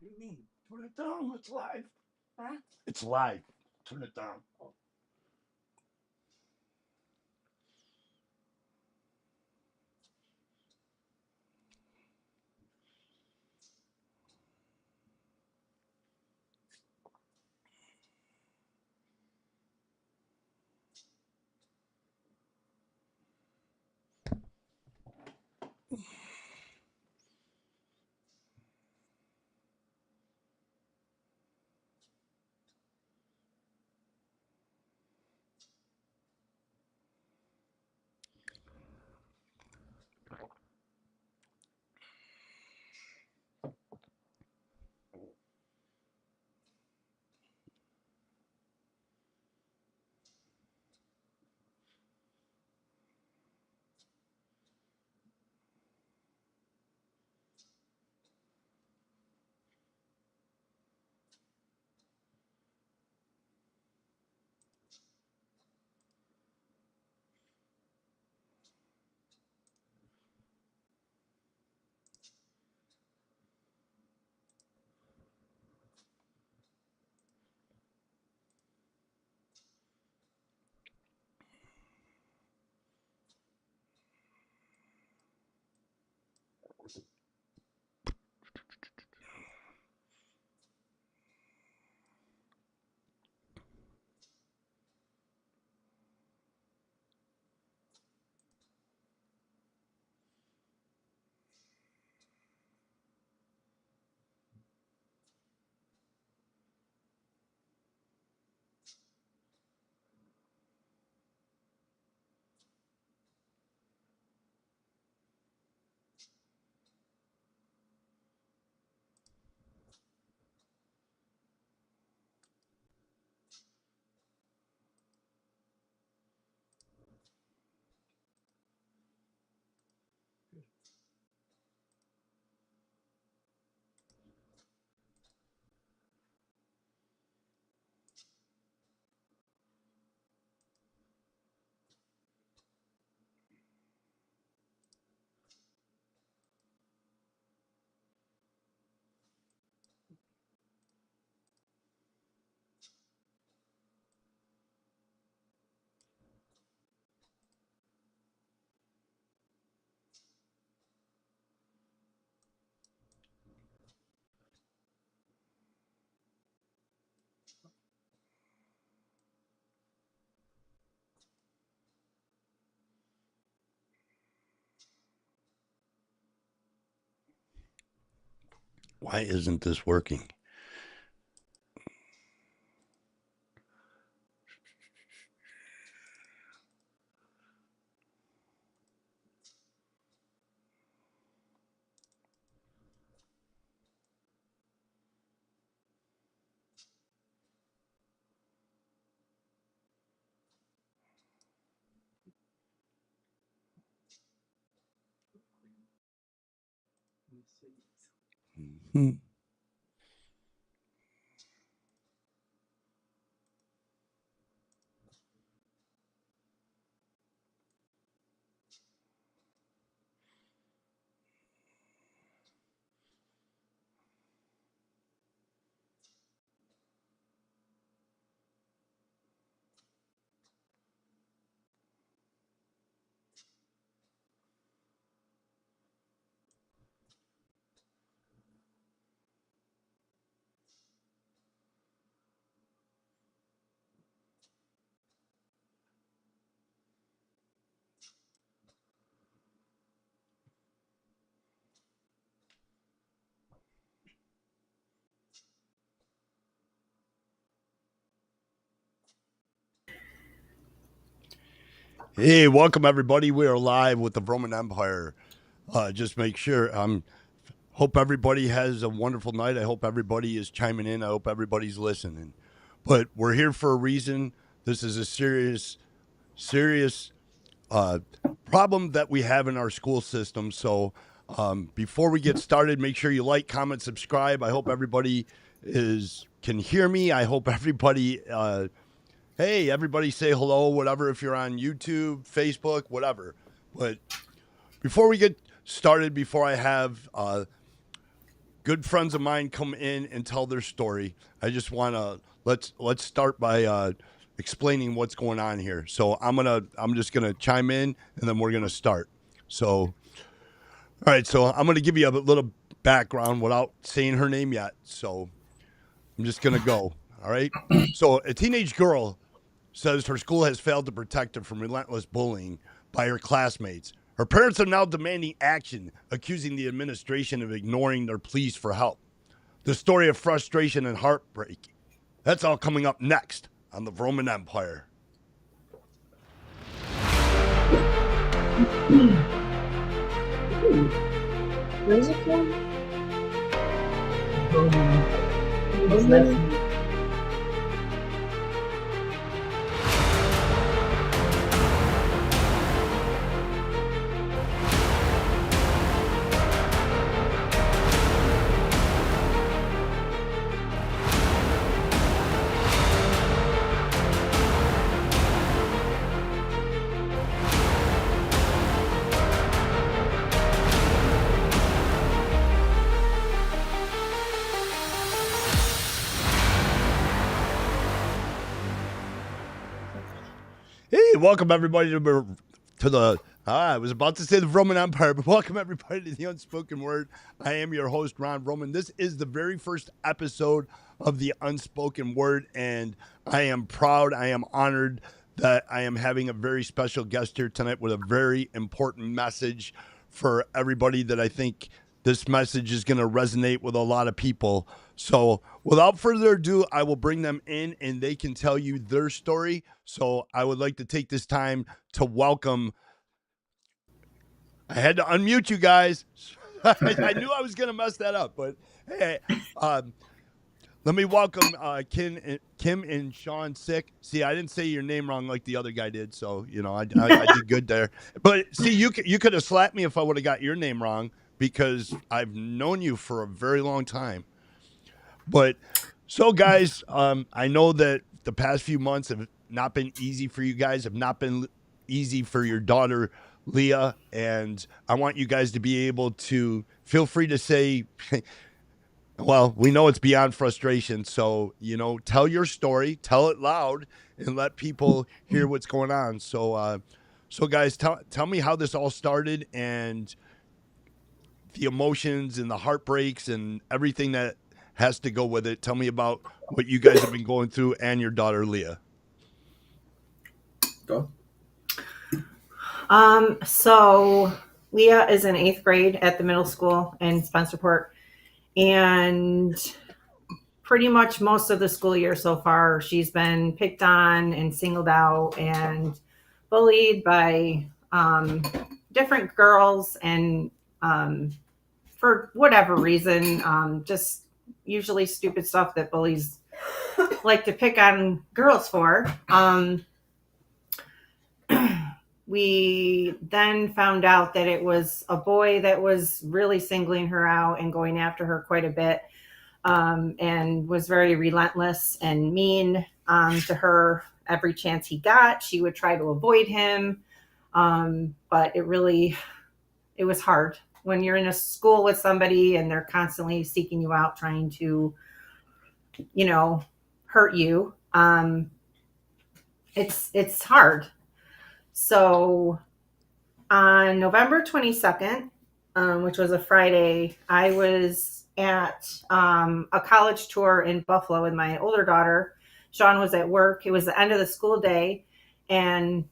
What do you mean? Turn it down. It's live. Huh? It's live. Turn it down. Why isn't this working? Hmm. Hey, welcome everybody. We are live with the Roman Empire. Just make sure. Hope everybody has a wonderful night. I hope everybody is chiming in. I hope everybody's listening. But we're here for a reason. This is a serious problem that we have in our school system. So before we get started, make sure you like, comment, subscribe. I hope everybody can hear me. I hope everybody. Hey, everybody say hello, whatever, if you're on YouTube, Facebook, whatever. But before we get started, before I have good friends of mine come in and tell their story. I just want to let's start by explaining what's going on here. So I'm just gonna chime in and then we're gonna start. So all right, so I'm gonna give you a little background without saying her name yet. So I'm just gonna go. All right. So a teenage girl says her school has failed to protect her from relentless bullying by her classmates. Her parents are now demanding action, accusing the administration of ignoring their pleas for help. The story of frustration and heartbreak. That's all coming up next on the Roman Empire. Where is it from? Hey, welcome everybody to the. I was about to say the Roman Empire, but welcome everybody to the Unspoken Word. I am your host, Ron Roman. This is the very first episode of the Unspoken Word, and I am proud, I am honored that I am having a very special guest here tonight with a very important message for everybody that I think this message is going to resonate with a lot of people. So without further ado, I will bring them in and they can tell you their story. So I would like to take this time to welcome. I had to unmute you guys. I knew I was going to mess that up, but hey, let me welcome Kim and Sean Sick. See, I didn't say your name wrong like the other guy did, so you know I did good there. But see, you could have slapped me if I would have got your name wrong because I've known you for a very long time. But so, guys, I know that the past few months have not been easy for you guys, have not been easy for your daughter, Leah, and I want you guys to be able to feel free to say. Well, we know it's beyond frustration, so, you know, tell your story, tell it loud, and let people hear what's going on. So, guys, tell me how this all started and the emotions and the heartbreaks and everything that has to go with it. Tell me about what you guys have been going through and your daughter, Leah. Go. So Leah is in 8th grade at the middle school in Spencerport. And pretty much most of the school year so far, she's been picked on and singled out and bullied by different girls. And for whatever reason, just usually stupid stuff that bullies like to pick on girls for. We then found out that it was a boy that was really singling her out and going after her quite a bit, and was very relentless and mean to her every chance he got. She would try to avoid him, but it was hard when you're in a school with somebody and they're constantly seeking you out, trying to, hurt you. It's hard. So on November 22nd, which was a Friday, I was at a college tour in Buffalo with my older daughter. Sean was at work. It was the end of the school day, and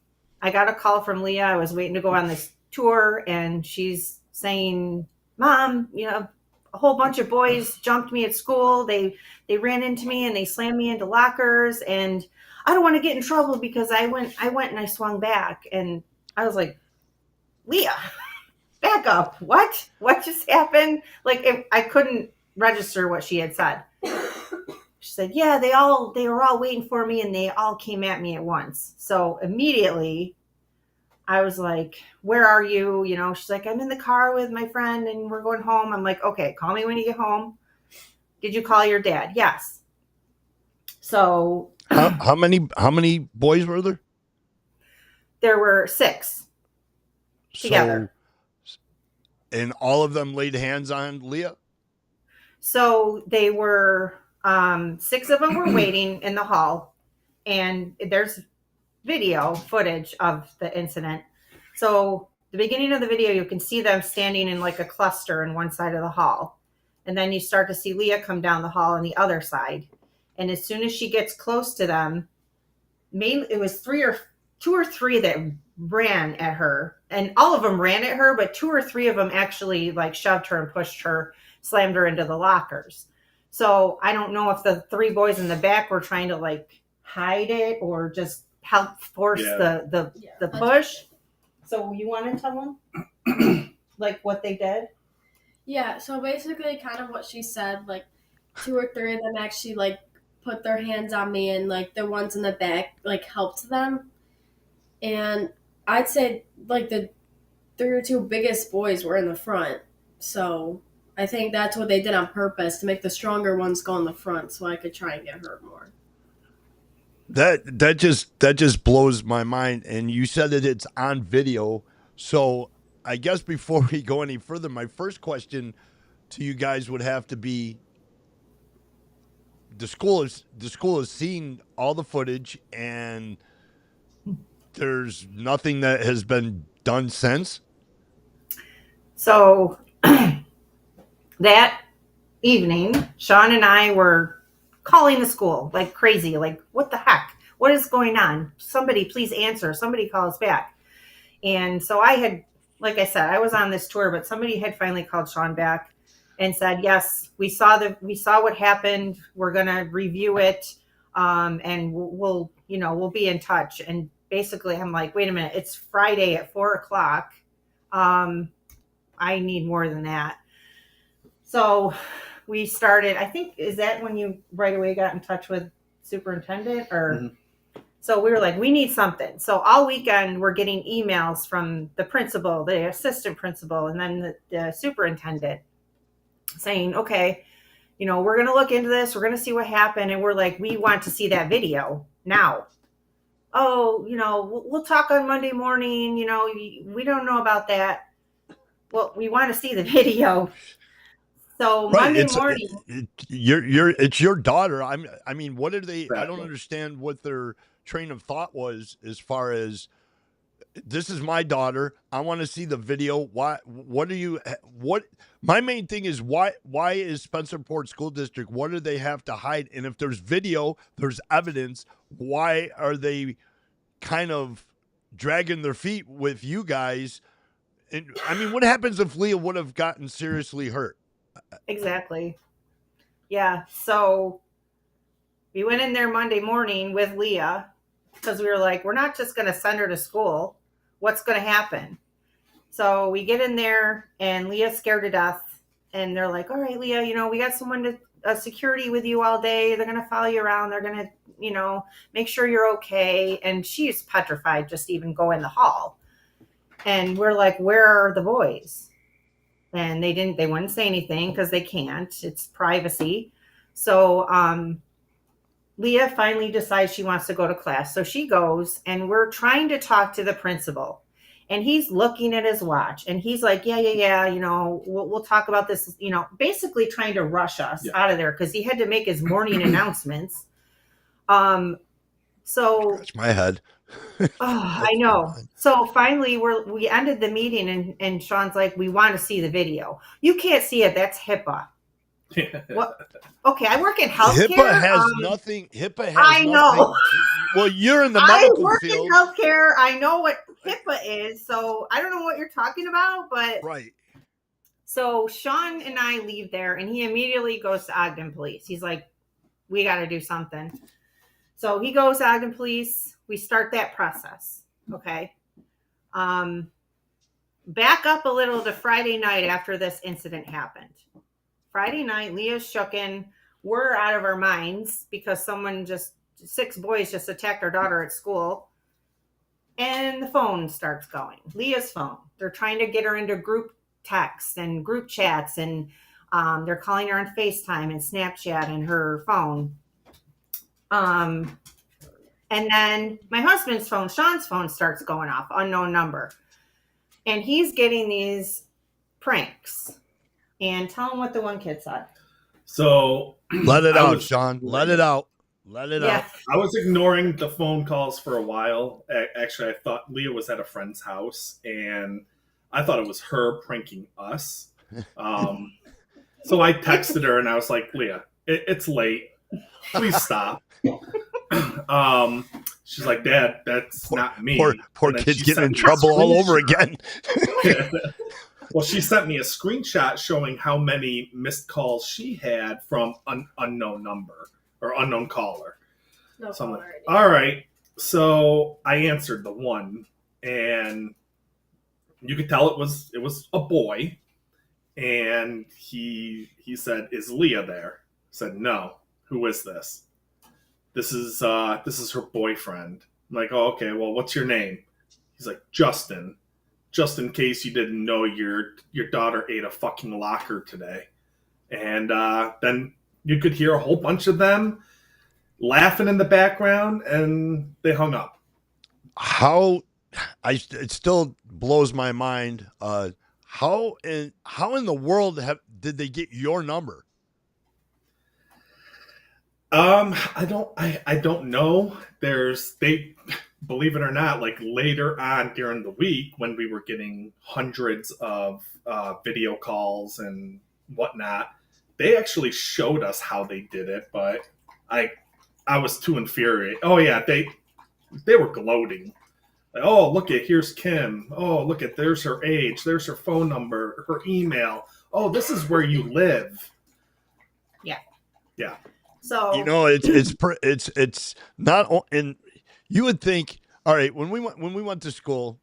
I got a call from Leah. I was waiting to go on this tour, and she's saying, "Mom, a whole bunch of boys jumped me at school. They ran into me and they slammed me into lockers, and I don't want to get in trouble because I went and I swung back." And I was like, "Leah, back up. What just happened?" Like, I couldn't register what she had said. She said, "Yeah, they were all waiting for me and they all came at me at once." So immediately I was like, "Where are you?" She's like, "I'm in the car with my friend and we're going home." I'm like, "Okay, call me when you get home." "Did you call your dad?" "Yes." So how many boys were there? There were 6 together. And all of them laid hands on Leah? So they were, 6 of them were waiting in the hall, and there's video footage of the incident. So the beginning of the video, you can see them standing in like a cluster in one side of the hall. And then you start to see Leah come down the hall on the other side. And as soon as she gets close to them, mainly it was two or three that ran at her, and all of them ran at her, but 2 or 3 of them actually like shoved her and pushed her, slammed her into the lockers. So I don't know if the 3 boys in the back were trying to like hide it or just help force the push. So you want to tell them like what they did? Yeah, so basically kind of what she said, like 2 or 3 of them actually like put their hands on me, and like the ones in the back like helped them. And I'd say like the 3 or 2 biggest boys were in the front. So I think that's what they did on purpose, to make the stronger ones go in the front so I could try and get hurt more. That just blows my mind. And you said that it's on video. So I guess before we go any further, my first question to you guys would have to be: the school has seen all the footage, and there's nothing that has been done since. So that evening, Sean and I were calling the school like crazy. Like, what the heck? What is going on? Somebody please answer. Somebody call us back. And so I had, like I said, I was on this tour, but somebody had finally called Sean back and said, yes, we saw what happened. We're going to review it. And we'll be in touch. And basically I'm like, wait a minute, it's Friday at 4:00. I need more than that. So we started, I think, is that when you right away got in touch with superintendent or? Mm-hmm. So we were like, we need something. So all weekend we're getting emails from the principal, the assistant principal, and then the superintendent saying, okay, we're going to look into this. We're going to see what happened. And we're like, we want to see that video now. Oh, we'll talk on Monday morning. We don't know about that. Well, we want to see the video. So right. Monday morning, it's your daughter. I mean, what are they? Exactly. I don't understand what their train of thought was as far as, this is my daughter. I want to see the video. What my main thing is, why is Spencerport School District, what do they have to hide? And if there's video, there's evidence, why are they kind of dragging their feet with you guys? And I mean, what happens if Leah would have gotten seriously hurt? Exactly. Yeah. So we went in there Monday morning with Leah because we were like, we're not just going to send her to school. What's going to happen? So we get in there and Leah's scared to death. And they're like, all right, Leah, we got someone security with you all day. They're going to follow you around. They're going to, make sure you're okay. And she's petrified just to even go in the hall. And we're like, where are the boys? And they wouldn't say anything because they can't. It's privacy. So Leah finally decides she wants to go to class. So she goes, and we're trying to talk to the principal. And he's looking at his watch. And he's like, yeah. We'll talk about this, basically trying to rush us out of there because he had to make his morning announcements. So scratch my head. I know. So finally we ended the meeting and Sean's like, we want to see the video. You can't see it. That's HIPAA. What? Okay, I work in healthcare. HIPAA has nothing. HIPAA has I know. Nothing. Well, you're in the medical I work field. in healthcare. I know what HIPAA is. So I don't know what you're talking about, but right. So Sean and I leave there, and he immediately goes to Ogden Police. He's like, we got to do something. So he goes to Ogden Police. We start that process. Okay. Back up a little to Friday night after this incident happened. Friday night, Leah's shooken. We're out of our minds because 6 boys just attacked our daughter at school. And the phone starts going. Leah's phone. They're trying to get her into group texts and group chats. And they're calling her on FaceTime and Snapchat and her phone. And then my husband's phone, Sean's phone, starts going off, unknown number. And he's getting these pranks. And tell him what the one kid said. So Let it I out, was Sean. Let ignoring it out. Let it Yeah. out. I was ignoring the phone calls for a while. Actually, I thought Leah was at a friend's house, and I thought it was her pranking us. So I texted her, and I was like, Leah, it's late. Please stop. She's like, Dad, that's not me. Poor And then kid's she getting sent in me a trouble all over screenshot. again. Well, she sent me a screenshot showing how many missed calls she had from an unknown number or unknown caller. No So I'm caller like, ID. all right. So I answered the one, and you could tell it was a boy, and he said, "Is Leah there?" I said, "No. Who is this?" This is her boyfriend. I'm like, "Oh, okay. Well, what's your name?" He's like, "Justin. Just in case you didn't know, your daughter ate a fucking locker today." And then you could hear a whole bunch of them laughing in the background, and they hung up. It still blows my mind. How in the world did they get your number? I don't know. They believe it or not, like later on during the week when we were getting hundreds of video calls and whatnot, they actually showed us how they did it, but I was too infuriated. Oh yeah, they were gloating. Like, oh, look at here's Kim. Oh, look at there's her age, there's her phone number, her email. Oh, this is where you live. Yeah. So It's not. And you would think, all right, when we went to school,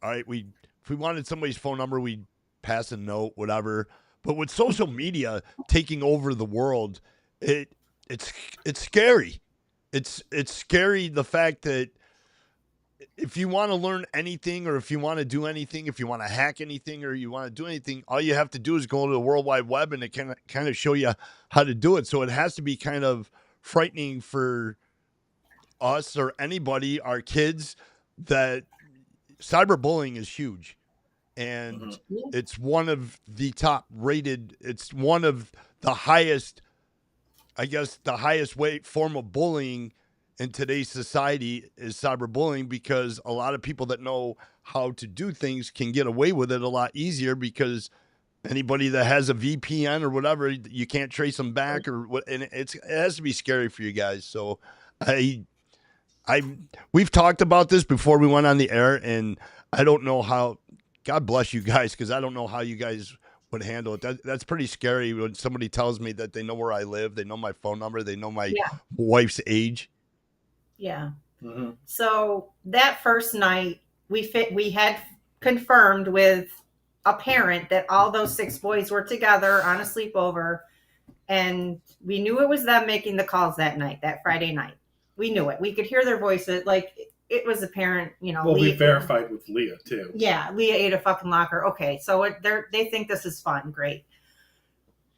all right, if we wanted somebody's phone number, we'd pass a note, whatever. But with social media taking over the world, it's scary. It's scary, the fact that if you want to learn anything, or if you want to do anything, if you want to hack anything, or you want to do anything, all you have to do is go to the World Wide Web, and it can kind of show you how to do it. So it has to be kind of frightening for us or anybody, our kids, that cyberbullying is huge. And it's one of the top rated, it's one of the highest, I guess, the highest form of bullying in today's society is cyberbullying, because a lot of people that know how to do things can get away with it a lot easier, because anybody that has a VPN or whatever, you can't trace them back, or what, and it has to be scary for you guys. So we've talked about this before we went on the air, and I don't know how, God bless you guys, because I don't know how you guys would handle it. That's pretty scary when somebody tells me that they know where I live, they know my phone number, they know my wife's age. Yeah. Mm-hmm. So that first night, we had confirmed with a parent that all those 6 boys were together on a sleepover, and we knew it was them making the calls that night, that Friday night. We knew it. We could hear their voices. Like, it was apparent, Well, we verified with Leah too. Yeah, Leah ate a fucking locker. Okay, so they think this is fun. Great.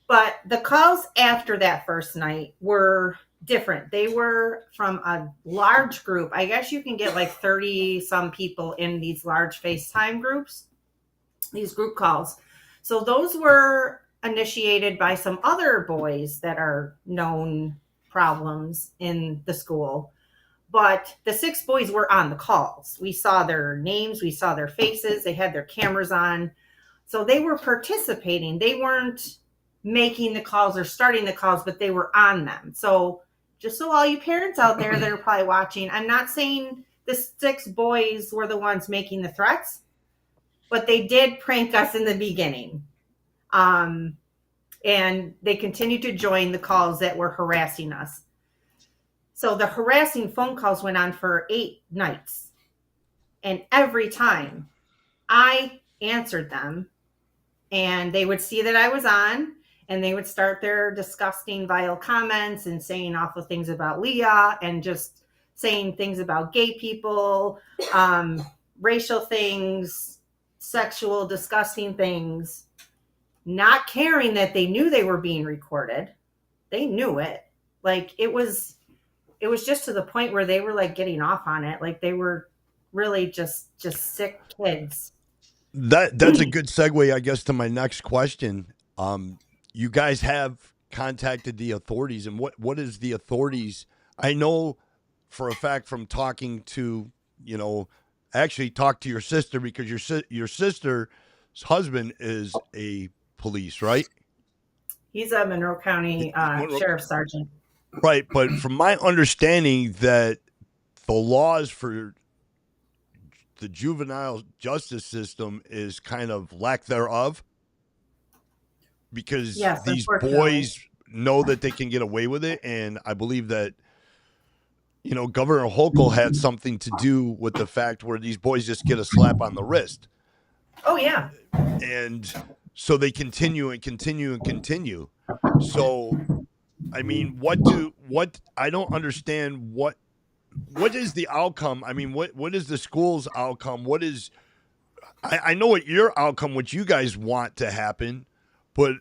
But the calls after that first night were different. They were from a large group. I guess you can get like 30 some people in these large FaceTime groups, these group calls. So those were initiated by some other boys that are known problems in the school. But the 6 boys were on the calls. We saw their names, we saw their faces, they had their cameras on. So they were participating. They weren't making the calls or starting the calls, but they were on them. So just so all you parents out there that are probably watching, I'm not saying the 6 boys were the ones making the threats, but they did prank us in the beginning. And they continued to join the calls that were harassing us. So the harassing phone calls went on for 8 nights. And every time I answered them, and they would see that I was on, and they would start their disgusting, vile comments and saying awful things about Leah, and just saying things about gay people, racial things, sexual, disgusting things, not caring that they knew they were being recorded. They knew it. Like, it was just to the point where they were like getting off on it. Like, they were really just sick kids. That's a good segue, I guess, to my next question. You guys have contacted the authorities, and what is the authorities? I know for a fact from talking to, actually talk to your sister, because your sister's husband is a police, right? He's a Monroe County Sheriff's Sergeant. Right, but from my understanding that the laws for the juvenile justice system is kind of lack thereof, because Yes, these unfortunately. boys know that they can get away with it, and I believe that Governor Hochul had something to do with the fact where these boys just get a slap on the wrist, Oh yeah. and so they continue and continue and continue. So I mean, what I don't understand, what is the outcome? I mean, what is the school's outcome? What is I know what your outcome, what you guys want to happen, but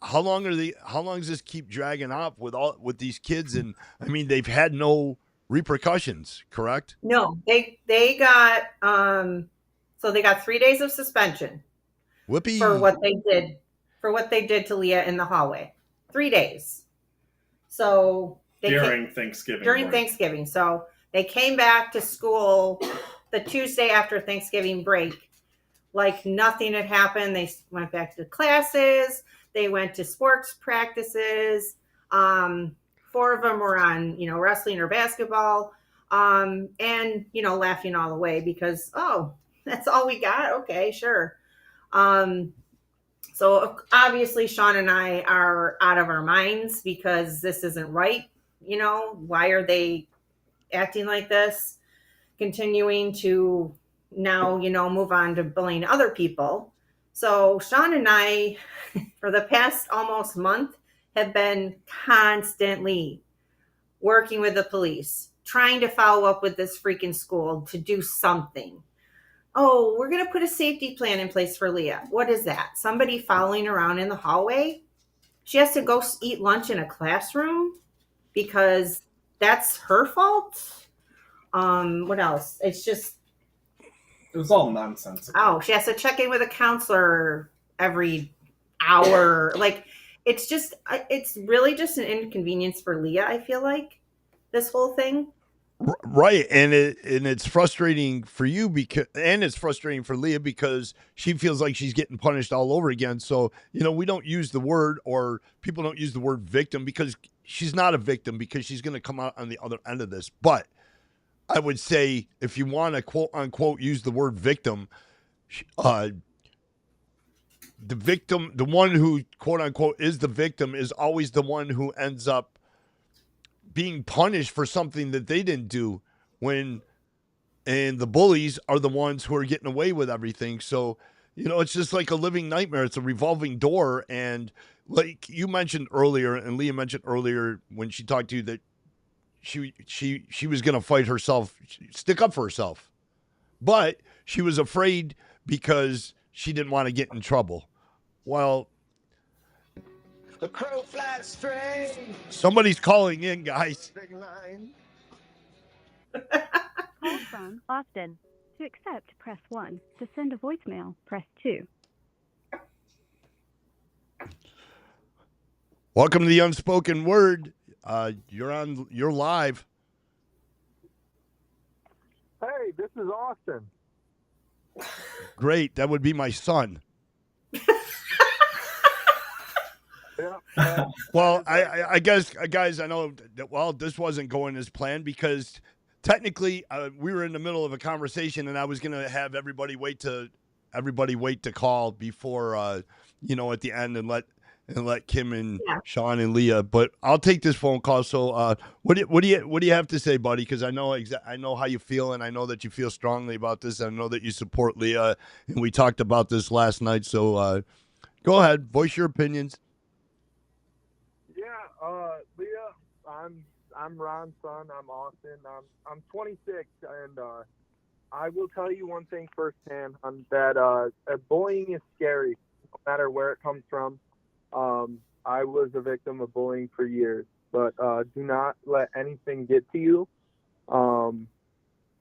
how long does this keep dragging up with these kids? And I mean, they've had no repercussions, correct? No, they got so they got 3 days of suspension Whoopee. for what they did to Leah in the hallway. 3 days. So during Thanksgiving. During Thanksgiving. So they came back to school the Tuesday after Thanksgiving break like nothing had happened. They went back to classes. They went to sports practices. 4 of them were on, wrestling or basketball. And, laughing all the way because, oh, that's all we got? Okay, sure. So obviously Sean and I are out of our minds because this isn't right. Why are they acting like this? Continuing to now, move on to bullying other people. So Sean and I, for the past almost month, have been constantly working with the police, trying to follow up with this freaking school to do something. Oh, we're going to put a safety plan in place for Leah. What is that? Somebody following around in the hallway? She has to go eat lunch in a classroom because that's her fault? What else? It was all nonsense. Oh, she has to check in with a counselor every hour. Like, it's really just an inconvenience for Leah, I feel like, this whole thing. Right, and it's frustrating for you and it's frustrating for Leah because she feels like she's getting punished all over again. So, we don't use the word, or people don't use the word victim, because she's not a victim, because she's going to come out on the other end of this. But I would say, if you want to quote unquote use the word victim, the victim, the one who quote unquote is the victim, is always the one who ends up being punished for something that they didn't do, and the bullies are the ones who are getting away with everything. So, it's just like a living nightmare. It's a revolving door. And like you mentioned earlier, and Leah mentioned earlier when she talked to you, that she was going to fight herself, stick up for herself, but she was afraid because she didn't want to get in trouble. Well, the crow flies straight. Somebody's calling in, guys. Call from Austin. To accept, press 1. To send a voicemail, press 2. Welcome to the Unspoken Word. You're live. Hey, this is Austin. Great. That would be my son. Well, I guess, guys, I know that, this wasn't going as planned, because technically we were in the middle of a conversation, and I was going to have everybody wait to call before, at the end, and let Kim and Sean and Leah. But I'll take this phone call. So what do you have to say, buddy? Because I know how you feel, and I know that you feel strongly about this. I know that you support Leah, and we talked about this last night. So go ahead, voice your opinions. Leah, I'm Ron's son. I'm Austin. I'm 26, and I will tell you one thing firsthand, that bullying is scary, no matter where it comes from. I was a victim of bullying for years, but do not let anything get to you,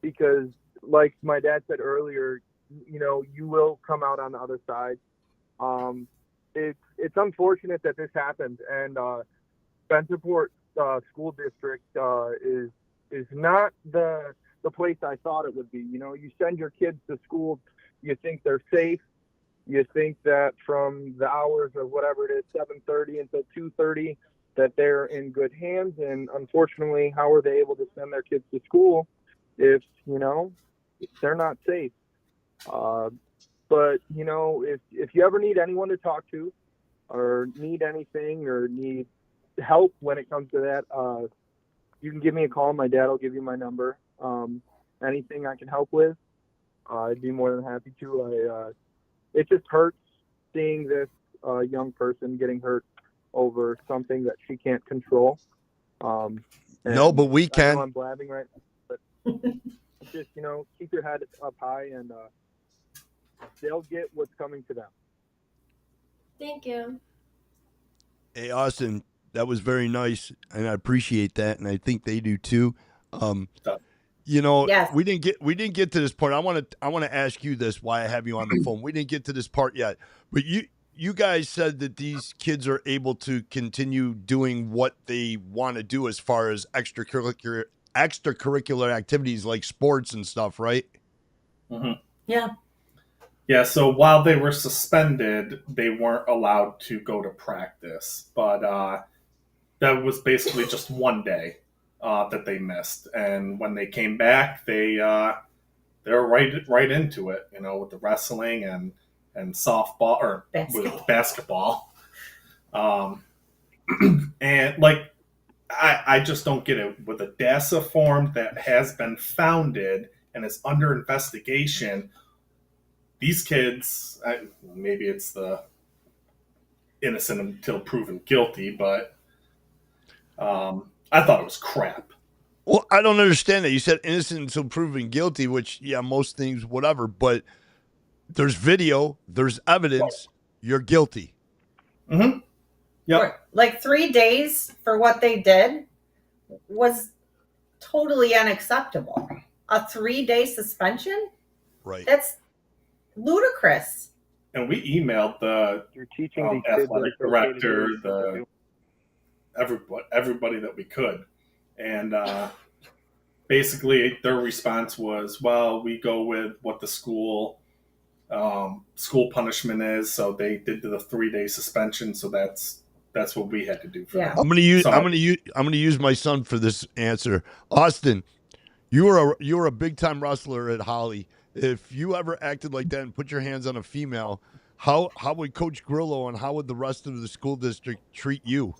because, like my dad said earlier, you will come out on the other side. it's unfortunate that this happened, and Spencerport School District is not the place I thought it would be. You know, you send your kids to school, you think they're safe, you think that from the hours of whatever it is, 7:30 until 2:30, that they're in good hands. And unfortunately, how are they able to send their kids to school if, you know, they're not safe? But, you know, if you ever need anyone to talk to or need anything or need help when it comes to that, you can give me a call. My dad will give you my number. Anything I can help with, I'd be more than happy to. It just hurts seeing this young person getting hurt over something that she can't control. No, but we I can. know I'm blabbing right now, but just, you know, keep your head up high, and they'll get what's coming to them. Thank you. Hey, Austin, that was very nice, and I appreciate that, and I think they do too. You know, Yes. we didn't get to this part. I want to ask you this. Why I have you on the phone? We didn't get to this part yet, but you guys said that these kids are able to continue doing what they want to do as far as extracurricular activities like sports and stuff, right? Mm-hmm. Yeah. Yeah, so while they were suspended, they weren't allowed to go to practice. But that was basically just one day that they missed. And when they came back, they were right into it, you know, with the wrestling and softball or with basketball. And like, I just don't get it. With a DASA form that has been founded and is under investigation, these kids, maybe it's the innocent until proven guilty, but I thought it was crap. Well, I don't understand that. You said innocent until proven guilty, which, yeah, most things, whatever, but there's video, there's evidence, you're guilty. Mm-hmm. Yep. Like 3 days for what they did was totally unacceptable. A 3-day suspension? Right. That's ludicrous. And we emailed the You're teaching these kids athletic what they're director, supposed to do. everybody that we could. And basically their response was, well, we go with what the school punishment is. So they did the 3-day suspension. So that's what we had to do for them. I'm gonna use my son for this answer. Austin, you were a big time wrestler at Holly. If you ever acted like that and put your hands on a female, how would Coach Grillo and how would the rest of the school district treat you?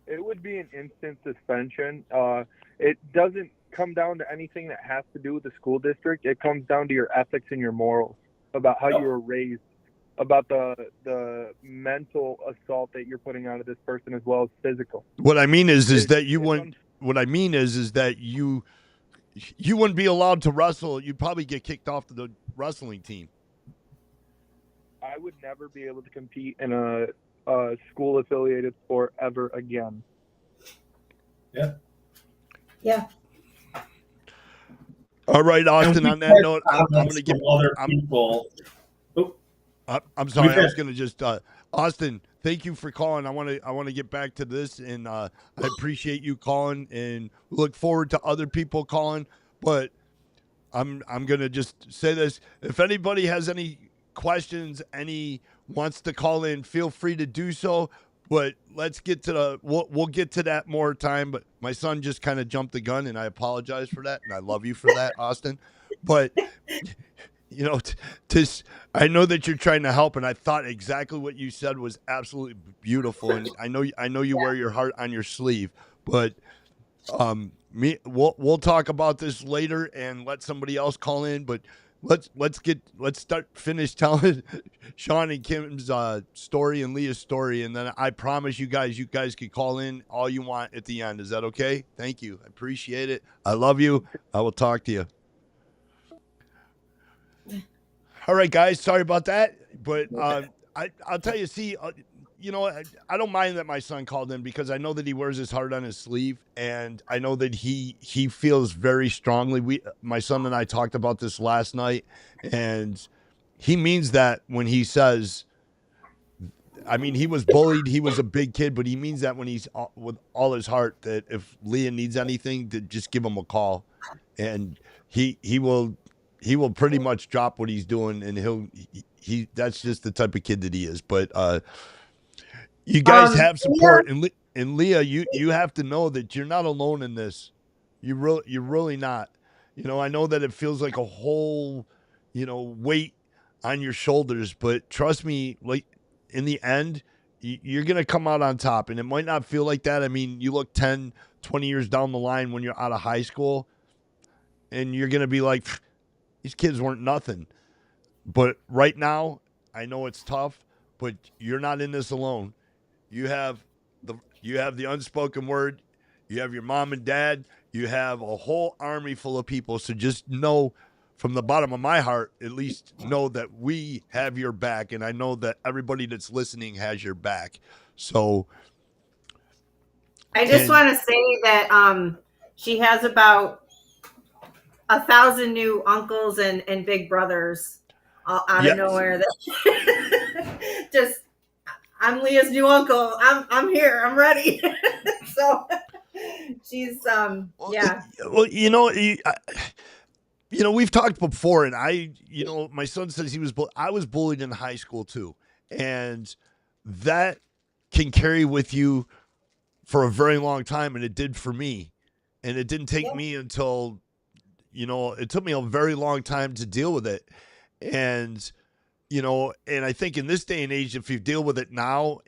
It would be an instant suspension. It doesn't come down to anything that has to do with the school district. It comes down to your ethics and your morals, about how you were raised, about the mental assault that you're putting onto this person as well as physical. What I mean is that you wouldn't. What I mean is that you wouldn't be allowed to wrestle. You'd probably get kicked off the wrestling team. I would never be able to compete in a school affiliated sport ever again. Yeah. Yeah. All right, Austin. On that note, I'm going to give other people. I'm sorry. I was going to just Austin. Thank you for calling. I want to get back to this, and I appreciate you calling, and look forward to other people calling. But I'm going to just say this: if anybody has any questions, wants to call in, feel free to do so. But let's get to we'll get to that more time. But my son just kind of jumped the gun, and I apologize for that, and I love you for that, Austin. But you know, I know that you're trying to help, and I thought exactly what you said was absolutely beautiful, and I know you wear your heart on your sleeve. But we'll talk about this later and let somebody else call in. But let's finish telling Sean and Kim's story and Leah's story, and then I promise you guys can call in all you want at the end. Is that okay? Thank you. I appreciate it. I love you. I will talk to you. All right, guys. Sorry about that, but I'll tell you. See, you know, I don't mind that my son called in because I know that he wears his heart on his sleeve, and I know that he feels very strongly. My son and I talked about this last night, and he means that when he says, I mean, he was bullied. He was a big kid, but he means that when he's with all his heart. That if Leah needs anything, to just give him a call, and he will pretty much drop what he's doing, and he that's just the type of kid that he is. But you guys have support, and Leah, you have to know that you're not alone in this. You're really not. You know, I know that it feels like a whole, weight on your shoulders, but trust me, like in the end, you're going to come out on top, and it might not feel like that. I mean, you look 10, 20 years down the line when you're out of high school, and you're going to be like, these kids weren't nothing. But right now, I know it's tough, but you're not in this alone. You have the Unspoken Word. You have your mom and dad. You have a whole army full of people. So just know, from the bottom of my heart, at least know that we have your back, and I know that everybody that's listening has your back. So I just want to say that she has about 1,000 new uncles and big brothers out of nowhere. That just, I'm Leah's new uncle. I'm here. I'm ready. So she's yeah. Well, we've talked before, and my son says I was bullied in high school too, and that can carry with you for a very long time, and it did for me, and it didn't take me until, it took me a very long time to deal with it, and I think in this day and age, if you deal with it now,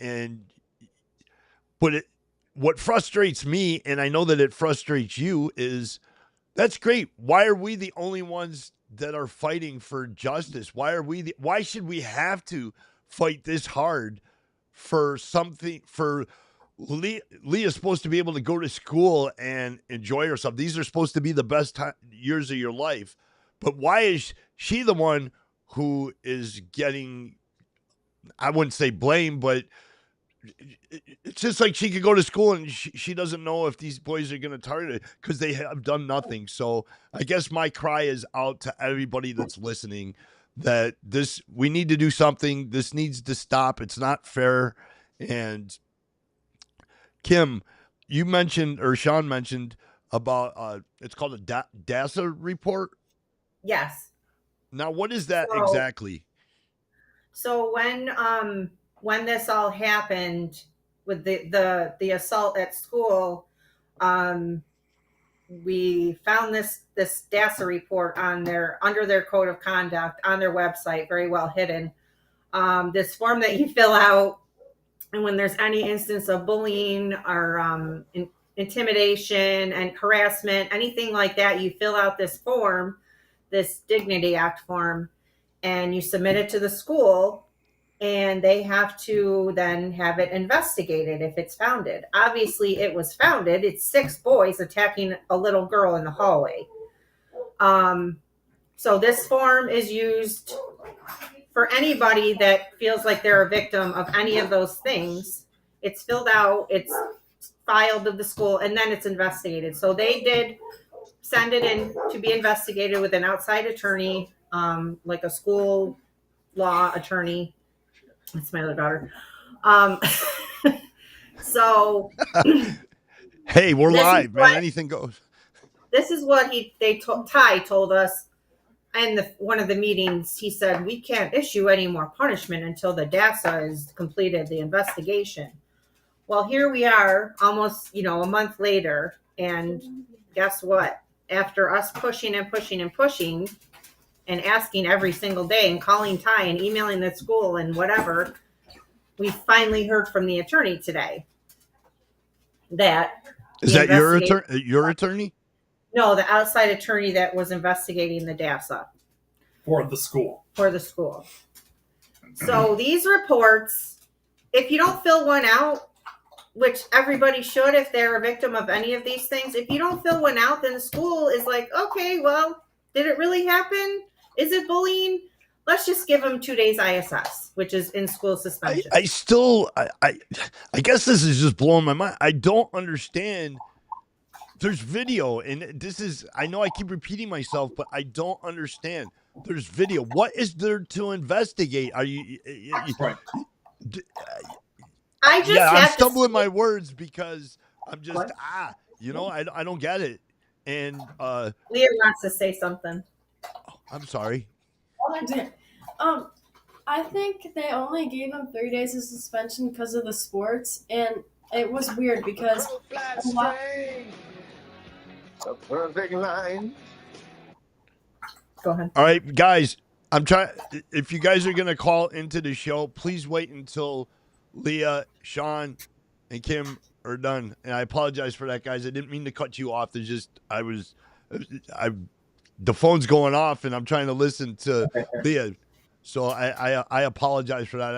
what frustrates me, and I know that it frustrates you, is that's great. Why are we the only ones that are fighting for justice? Why should we have to fight this hard for something? For Leah's supposed to be able to go to school and enjoy herself. These are supposed to be the best years of your life. But why is she the one who is getting, I wouldn't say blame, but it's just like she could go to school and she doesn't know if these boys are going to target her because they have done nothing. So I guess my cry is out to everybody that's listening, that we need to do something. This needs to stop. It's not fair. And Kim, you mentioned, or Sean mentioned about, it's called a DASA report. Yes. Now, what is that exactly? So when this all happened with the assault at school, we found this DASA report under their code of conduct on their website, very well hidden. This form that you fill out, and when there's any instance of bullying or intimidation and harassment, anything like that, you fill out this form, this Dignity Act form, and you submit it to the school. And they have to then have it investigated if it's founded. Obviously, it was founded. It's 6 boys attacking a little girl in the hallway. So this form is used for anybody that feels like they're a victim of any of those things. It's filled out, it's filed with the school, and then it's investigated. So they did send it in to be investigated with an outside attorney, like a school law attorney. That's my other daughter. So hey, we're live, man. Anything goes. This is what Ty told us in one of the meetings. He said, we can't issue any more punishment until the DASA has completed the investigation. Well, here we are almost, a month later. And guess what? After us pushing and pushing and pushing, and asking every single day and calling Ty and emailing the school and whatever, we finally heard from the attorney today. Is that your attorney? No, the outside attorney that was investigating the DASA. For the school. So these reports, if you don't fill one out, which everybody should if they're a victim of any of these things, if you don't fill one out, then the school is like, okay, well, did it really happen? Is it bullying? Let's just give them 2 days ISS, which is in school suspension. I guess this is just blowing my mind. I don't understand. There's video, and I know I keep repeating myself, but I don't understand. There's video. What is there to investigate? Are you right? I just Yeah, I'm have to stumbling say- my words because I'm just What? I don't get it. And Leah wants to say something. I'm sorry. I think they only gave him 3 days of suspension because of the sports, and it was weird because a lot, a perfect line. Go ahead. All right, guys, I'm trying. If you guys are gonna call into the show, please wait until Leah, Sean, and Kim are done. And I apologize for that, guys. I didn't mean to cut you off. There's just the phone's going off, and I'm trying to listen to Leah. So I apologize for that.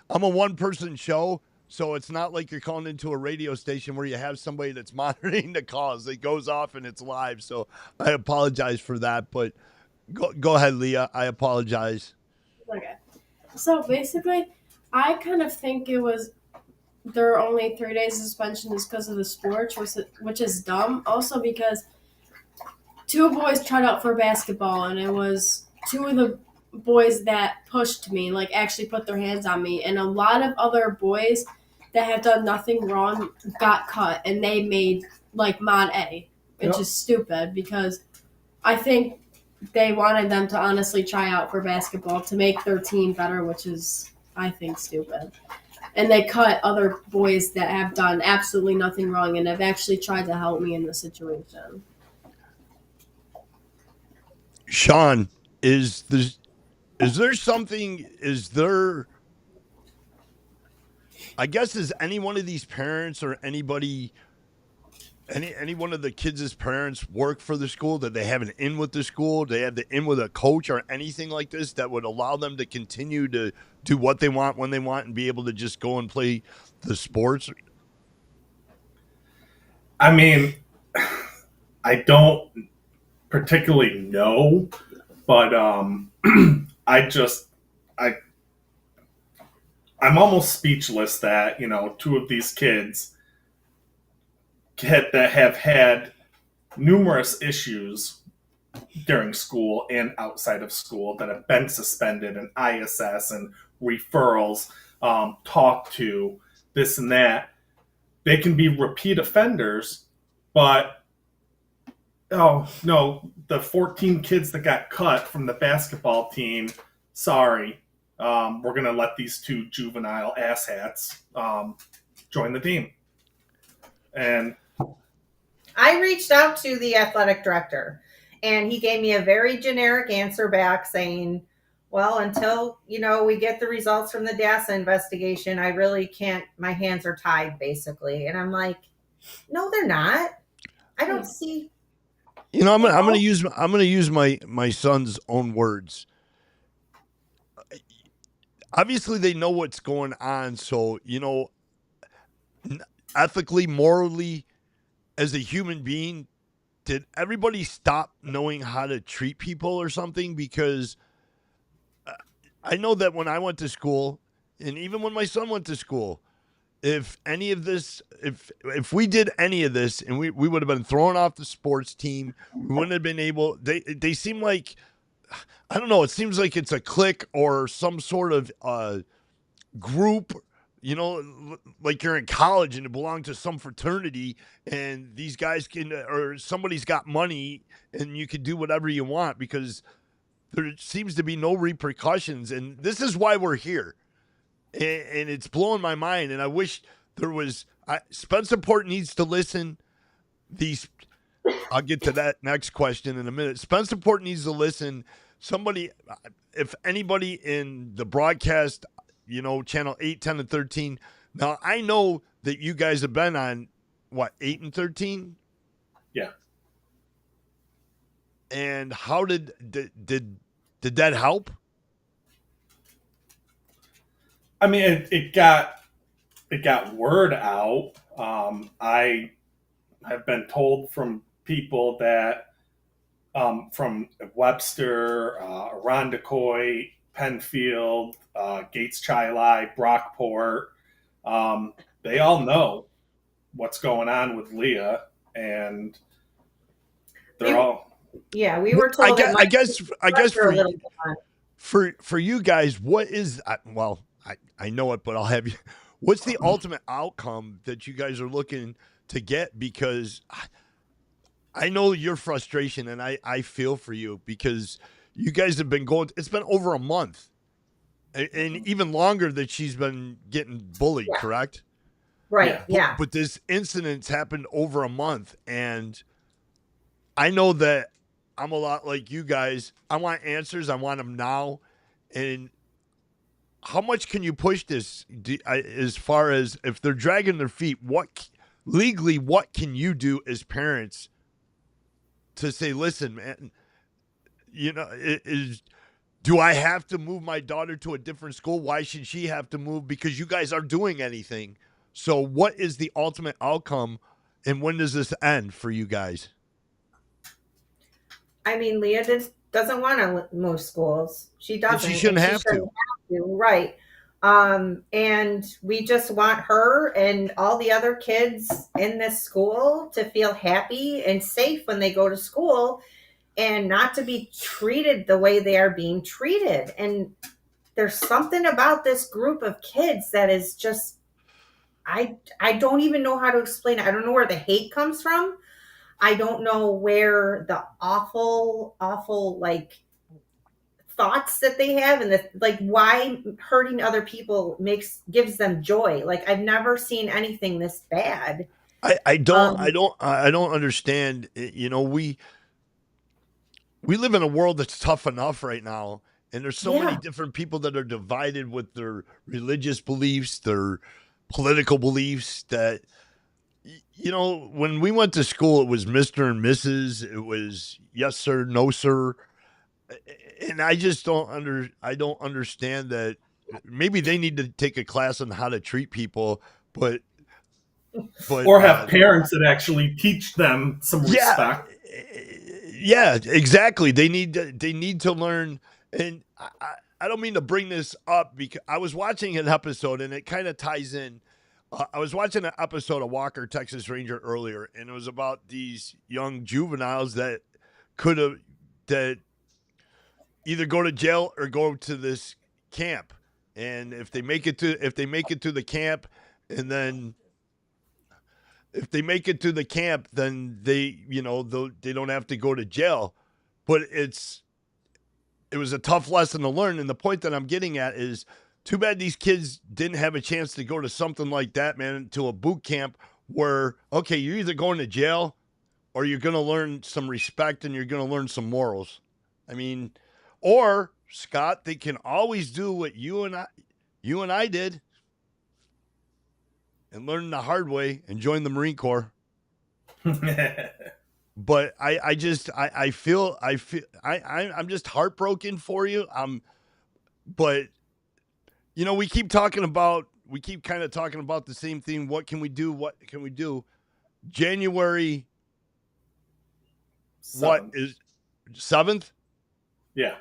I'm a one person show, so it's not like you're calling into a radio station where you have somebody that's monitoring the calls. It goes off and it's live. So I apologize for that. But go ahead, Leah. I apologize. okay. So basically, I kind of think it was there are only 3 days of suspension is because of the sports, which is dumb. Also because two boys tried out for basketball, and it was two of the boys that pushed me, like actually put their hands on me, and a lot of other boys that have done nothing wrong got cut, and they made like Mod A, which is stupid because I think they wanted them to honestly try out for basketball to make their team better, which is I think stupid. And they cut other boys that have done absolutely nothing wrong and have actually tried to help me in the situation. Sean, is there I guess is any one of these parents or anybody any one of the kids' parents work for the school? That they have an in with the school? They have the in with a coach or anything like this that would allow them to continue to do what they want when they want and be able to just go and play the sports? I mean, I don't particularly know, but I'm almost speechless that two of these kids that have had numerous issues during school and outside of school that have been suspended and ISS and referrals, talked to, this and that. They can be repeat offenders, but oh no, the 14 kids that got cut from the basketball team, sorry, we're going to let these two juvenile asshats join the team. And I reached out to the athletic director, and he gave me a very generic answer back saying, well, until, we get the results from the DASA investigation, I really can't, my hands are tied, basically. And I'm like, no, they're not. I don't see. I'm gonna use my son's own words. Obviously, they know what's going on, so ethically, morally, as a human being, did everybody stop knowing how to treat people or something? Because I know that when I went to school, and even when my son went to school, if any of this, if we did any of this, and we would have been thrown off the sports team, we wouldn't have been able. They seem like, I don't know. It seems like it's a clique or some sort of group. Like you're in college and you belong to some fraternity, and these guys or somebody's got money, and you can do whatever you want because there seems to be no repercussions. And this is why we're here. And it's blowing my mind. And I wish there was. Spencer Port needs to listen. I'll get to that next question in a minute. Spencer Port needs to listen. Somebody, if anybody in the broadcast, channel 8, 10, and 13. Now, I know that you guys have been on, 8 and 13? Yeah. And how did that help? I mean, it got word out. I have been told from people that from Webster, Irondequoit, Penfield, Gates Chili, Brockport, they all know what's going on with Leah, and they're all. Yeah, we were told. I guess for a little bit. for you guys, what is, well, I know it, but I'll have you. What's the ultimate outcome that you guys are looking to get? Because I know your frustration, and I feel for you because you guys have been going. It's been over a month, and even longer that she's been getting bullied. Yeah. Correct? Right. Yeah. But this incident's happened over a month, and I know that I'm a lot like you guys. I want answers. I want them now. And how much can you push this as far as if they're dragging their feet? What legally, what can you do as parents to say, listen, man, do I have to move my daughter to a different school? Why should she have to move? Because you guys aren't doing anything. So what is the ultimate outcome, and when does this end for you guys? I mean, Leah doesn't want to move schools. She doesn't. She shouldn't have to. Right. And we just want her and all the other kids in this school to feel happy and safe when they go to school and not to be treated the way they are being treated. And there's something about this group of kids that is just, I don't even know how to explain it. I don't know where the hate comes from. I don't know where the awful like thoughts that they have and why hurting other people gives them joy. Like I've never seen anything this bad. I don't understand. We live in a world that's tough enough right now, and there's so many different people that are divided with their religious beliefs, their political beliefs that when we went to school, it was Mr. and Mrs. It was yes sir, no sir. And I just don't understand that. Maybe they need to take a class on how to treat people, but or have parents that actually teach them some respect. Yeah, exactly. They need to learn. And I don't mean to bring this up because I was watching an episode and it kind of ties in. I was watching an episode of Walker, Texas Ranger earlier, and it was about these young juveniles that either go to jail or go to this camp. And if they make it to the camp, and then if they make it to the camp, then they don't have to go to jail. But it was a tough lesson to learn. And the point that I'm getting at is too bad these kids didn't have a chance to go to something like that, man, to a boot camp where, okay, you're either going to jail or you're going to learn some respect and you're going to learn some morals. I mean, or Scott, they can always do what you and I did and learn the hard way and join the Marine Corps. But I'm just heartbroken for you. But we keep kind of talking about the same thing. What can we do? What can we do? January 7th. What is 7th? Yeah.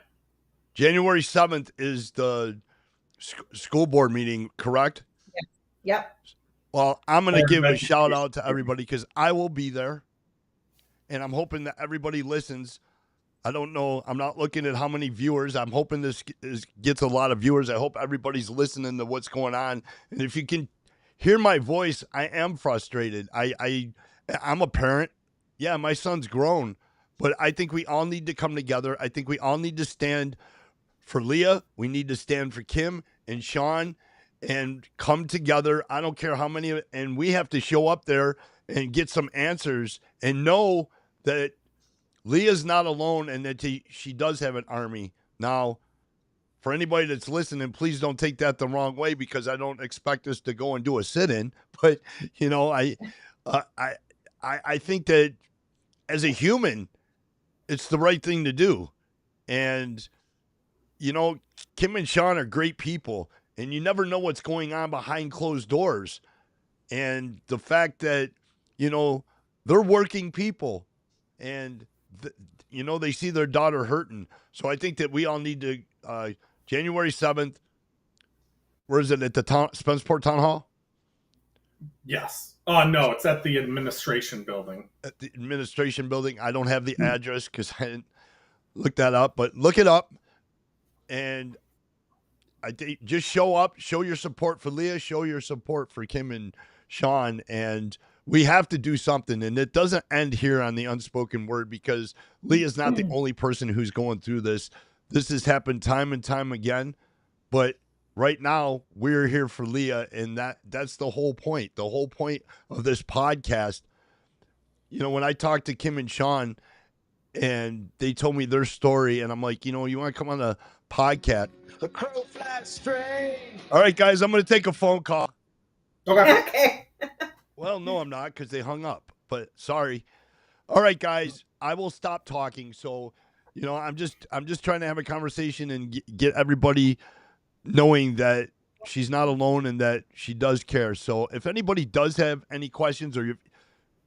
January 7th is the school board meeting, correct? Yep. Well, I'm going to give a shout out to everybody because I will be there. And I'm hoping that everybody listens. I don't know. I'm not looking at how many viewers. I'm hoping this gets a lot of viewers. I hope everybody's listening to what's going on. And if you can hear my voice, I am frustrated. I'm a parent. Yeah, my son's grown. But I think we all need to come together. I think we all need to stand for Leah. We need to stand for Kim and Sean and come together. I don't care how many. And we have to show up there and get some answers and know that Leah's not alone and that she does have an army. Now, for anybody that's listening, please don't take that the wrong way because I don't expect us to go and do a sit-in. But, I think that as a human, it's the right thing to do. And, Kim and Sean are great people, and you never know what's going on behind closed doors. And the fact that, they're working people and, they see their daughter hurting. So I think that we all need to, January 7th, where is it, at the Spenceport Town Hall? Yes. Oh, no, it's at the administration building. At the administration building. I don't have the address because I didn't look that up, but look it up. And I think just show up, show your support for Leah, show your support for Kim and Sean, and we have to do something. And it doesn't end here on the Unspoken Word, because Leah's not the only person who's going through this. This has happened time and time again, but right now we're here for Leah, and that's the whole point. The whole point of this podcast. You know, when I talked to Kim and Sean and they told me their story, and I'm like, you know, you want to come on a podcast? The crow flies straight. All right, guys, I'm going to take a phone call. Okay. Okay. Well, no, I'm not, because they hung up, but sorry. All right, guys, I will stop talking. So, you know, I'm just trying to have a conversation and get everybody knowing that she's not alone and that she does care. So if anybody does have any questions, or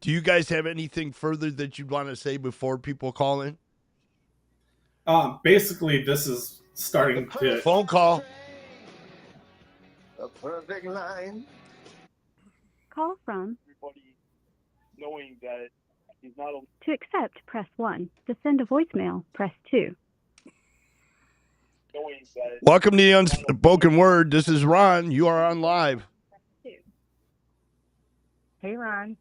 do you guys have anything further that you'd want to say before people call in? Basically, this is starting to... Phone call. A perfect line. Call from. Everybody knowing that he's not a To accept, press 1. To send a voicemail, press 2. knowing that Welcome to the Unspoken Word. This is Ron. You are on live. Hey, Ron.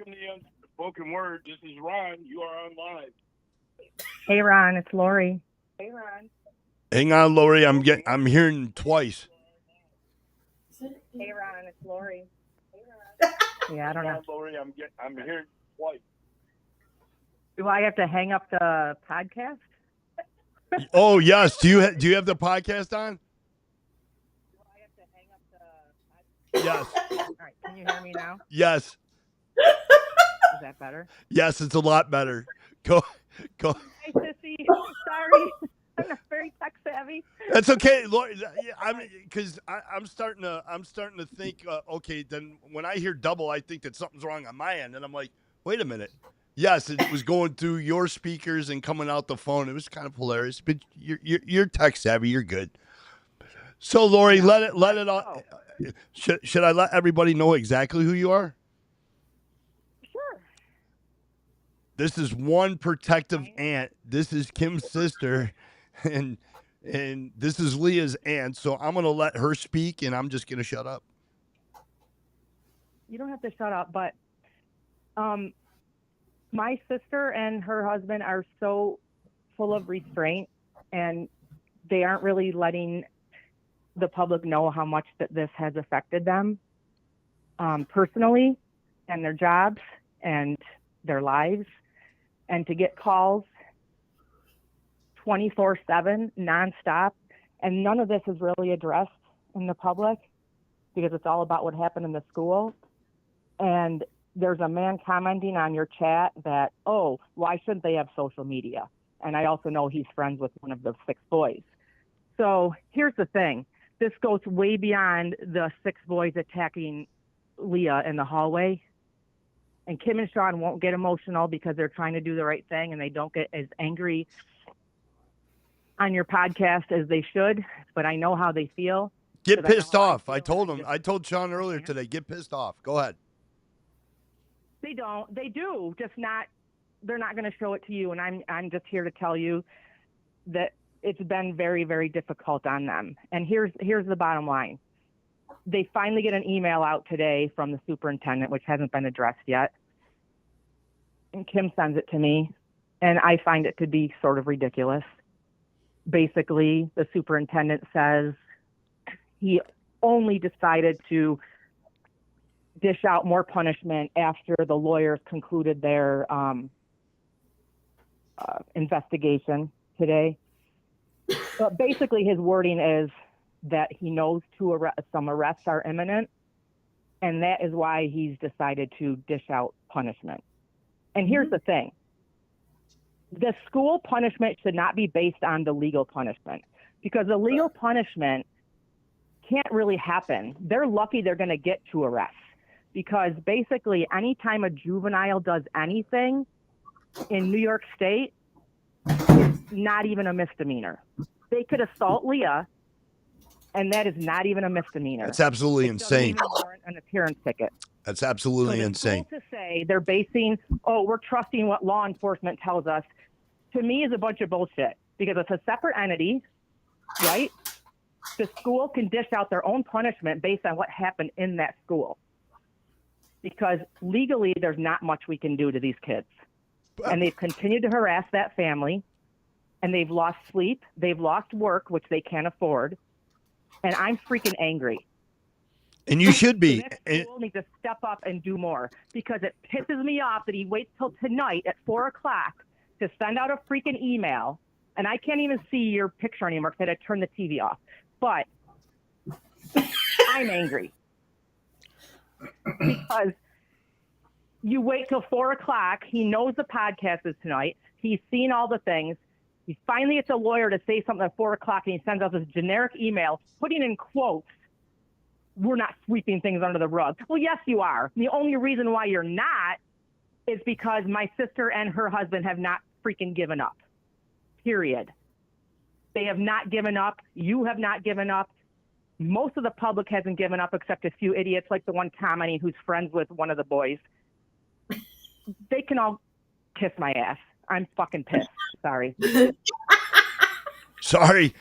welcome to the Unspoken Word. This is Ron. You are on live. Hey, Ron. It's Lori. Hang on, Lori. I'm hearing twice. Hey, Ron. It's Lori. Yeah, I don't know. Lori, I'm hearing twice. Do I have to hang up the podcast? Oh, yes. Do you have the podcast on? Do I have to hang up the podcast? Yes. All right. Can you hear me now? Yes. Is that better? Yes, it's a lot better. Go. Hey, sissy. Sorry. I'm not very tech savvy. That's okay, Lori. I'm starting to think. Okay, then when I hear double, I think that something's wrong on my end, and I'm like, wait a minute. Yes, it was going through your speakers and coming out the phone. It was kind of hilarious, but you're tech savvy. You're good. So, Lori, Yeah. let it all. Should I let everybody know exactly who you are? Sure. This is one protective aunt. This is Kim's sister, and this is Leah's aunt. So I'm gonna let her speak, and I'm just gonna shut up. You don't have to shut up, but my sister and her husband are so full of restraint, and they aren't really letting the public know how much that this has affected them personally, and their jobs and their lives, and to get calls 24/7 nonstop, and none of this is really addressed in the public because it's all about what happened in the school. And there's a man commenting on your chat that, oh, why shouldn't they have social media? And I also know he's friends with one of the 6 boys. So here's the thing. This goes way beyond the 6 boys attacking Leah in the hallway. And Kim and Sean won't get emotional because they're trying to do the right thing, and they don't get as angry on your podcast as they should. But I know how they feel. Get 'Cause I know pissed how I off. I feel, told and him. I I told Sean earlier today. Get pissed off. Go ahead. They don't. They do. Just not. They're not going to show it to you. And I'm just here to tell you that it's been very, very difficult on them. And here's the bottom line. They finally get an email out today from the superintendent, which hasn't been addressed yet. And Kim sends it to me, and I find it to be sort of ridiculous. Basically, the superintendent says he only decided to dish out more punishment after the lawyers concluded their investigation today. But basically, his wording is that he knows some arrests are imminent, and that is why he's decided to dish out punishment. And here's the thing. The school punishment should not be based on the legal punishment, because the legal punishment can't really happen. They're lucky they're going to get to arrest, because basically anytime a juvenile does anything in New York State, it's not even a misdemeanor. They could assault Leah, and that is not even a misdemeanor. That's absolutely It doesn't insane. even warrant an appearance ticket. That's absolutely So the insane. school to say they're basing, we're trusting what law enforcement tells us, to me is a bunch of bullshit, because it's a separate entity, right? the school can dish out their own punishment based on what happened in that school. Because legally, there's not much we can do to these kids. And they've continued to harass that family, and they've lost sleep. They've lost work, which they can't afford. And I'm freaking angry. And you should be. This school needs to step up and do more, because it pisses me off that he waits till tonight at 4 o'clock to send out a freaking email. And I can't even see your picture anymore because I had to turn the TV off. But I'm angry. Because you wait till 4 o'clock. He knows the podcast is tonight. He's seen all the things. He finally gets a lawyer to say something at 4 o'clock, and he sends out this generic email, putting in quotes, "We're not sweeping things under the rug." Well, yes, you are. The only reason why you're not is because my sister and her husband have not freaking given up. Period. They have not given up. You have not given up. Most of the public hasn't given up except a few idiots like the one commenting who's friends with one of the boys. They can all kiss my ass. I'm fucking pissed. Sorry. Sorry.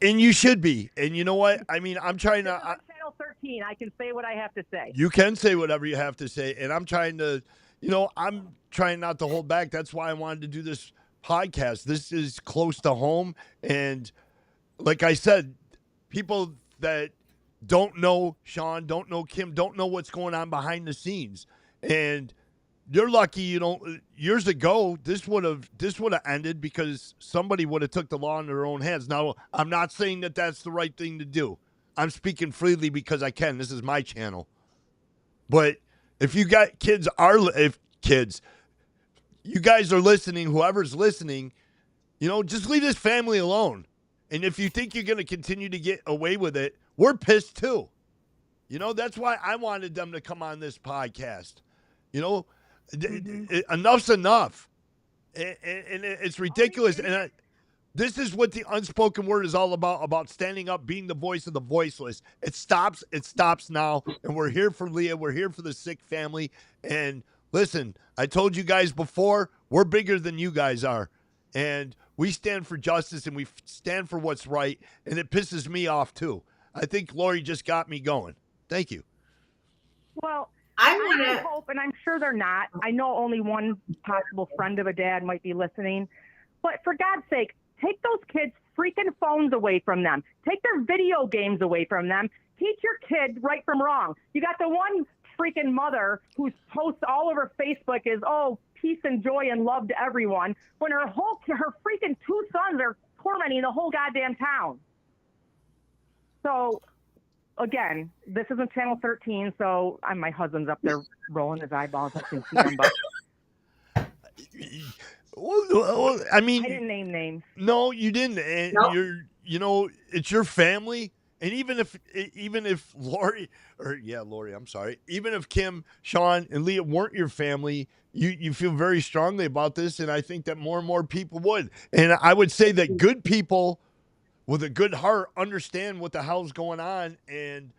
And you should be. And you know what? I mean, I'm trying to... Channel 13, I can say what I have to say. You can say whatever you have to say. And I'm trying to... I'm trying not to hold back. That's why I wanted to do this podcast. This is close to home. And like I said, people that don't know Sean, don't know Kim, don't know what's going on behind the scenes. And you're lucky years ago, this would have ended because somebody would have took the law in their own hands. Now, I'm not saying that that's the right thing to do. I'm speaking freely because I can. This is my channel. But if you got you guys are listening, whoever's listening, just leave this family alone. And if you think you're going to continue to get away with it, we're pissed too. That's why I wanted them to come on this podcast. Enough's enough. And it's ridiculous. And this is what the Unspoken Word is all about standing up, being the voice of the voiceless. It stops now. And we're here for Leah. We're here for the sick family. And listen, I told you guys before, we're bigger than you guys are. And we stand for justice and we stand for what's right. And it pisses me off too. I think Lori just got me going. Thank you. Well, I hope, and I'm sure they're not. I know only one possible friend of a dad might be listening. But for God's sake, take those kids' freaking phones away from them. Take their video games away from them. Teach your kids right from wrong. You got the one freaking mother whose posts all over Facebook is, peace and joy and love to everyone, when her freaking 2 sons are tormenting the whole goddamn town. So, again, this isn't Channel 13, so my husband's up there rolling his eyeballs. I can see him, but... Well, I mean... I didn't name names. No, you didn't. And nope. It's your family. And even if Lori, I'm sorry. Even if Kim, Sean, and Leah weren't your family, you feel very strongly about this, and I think that more and more people would. And I would say that good people with a good heart understand what the hell's going on. And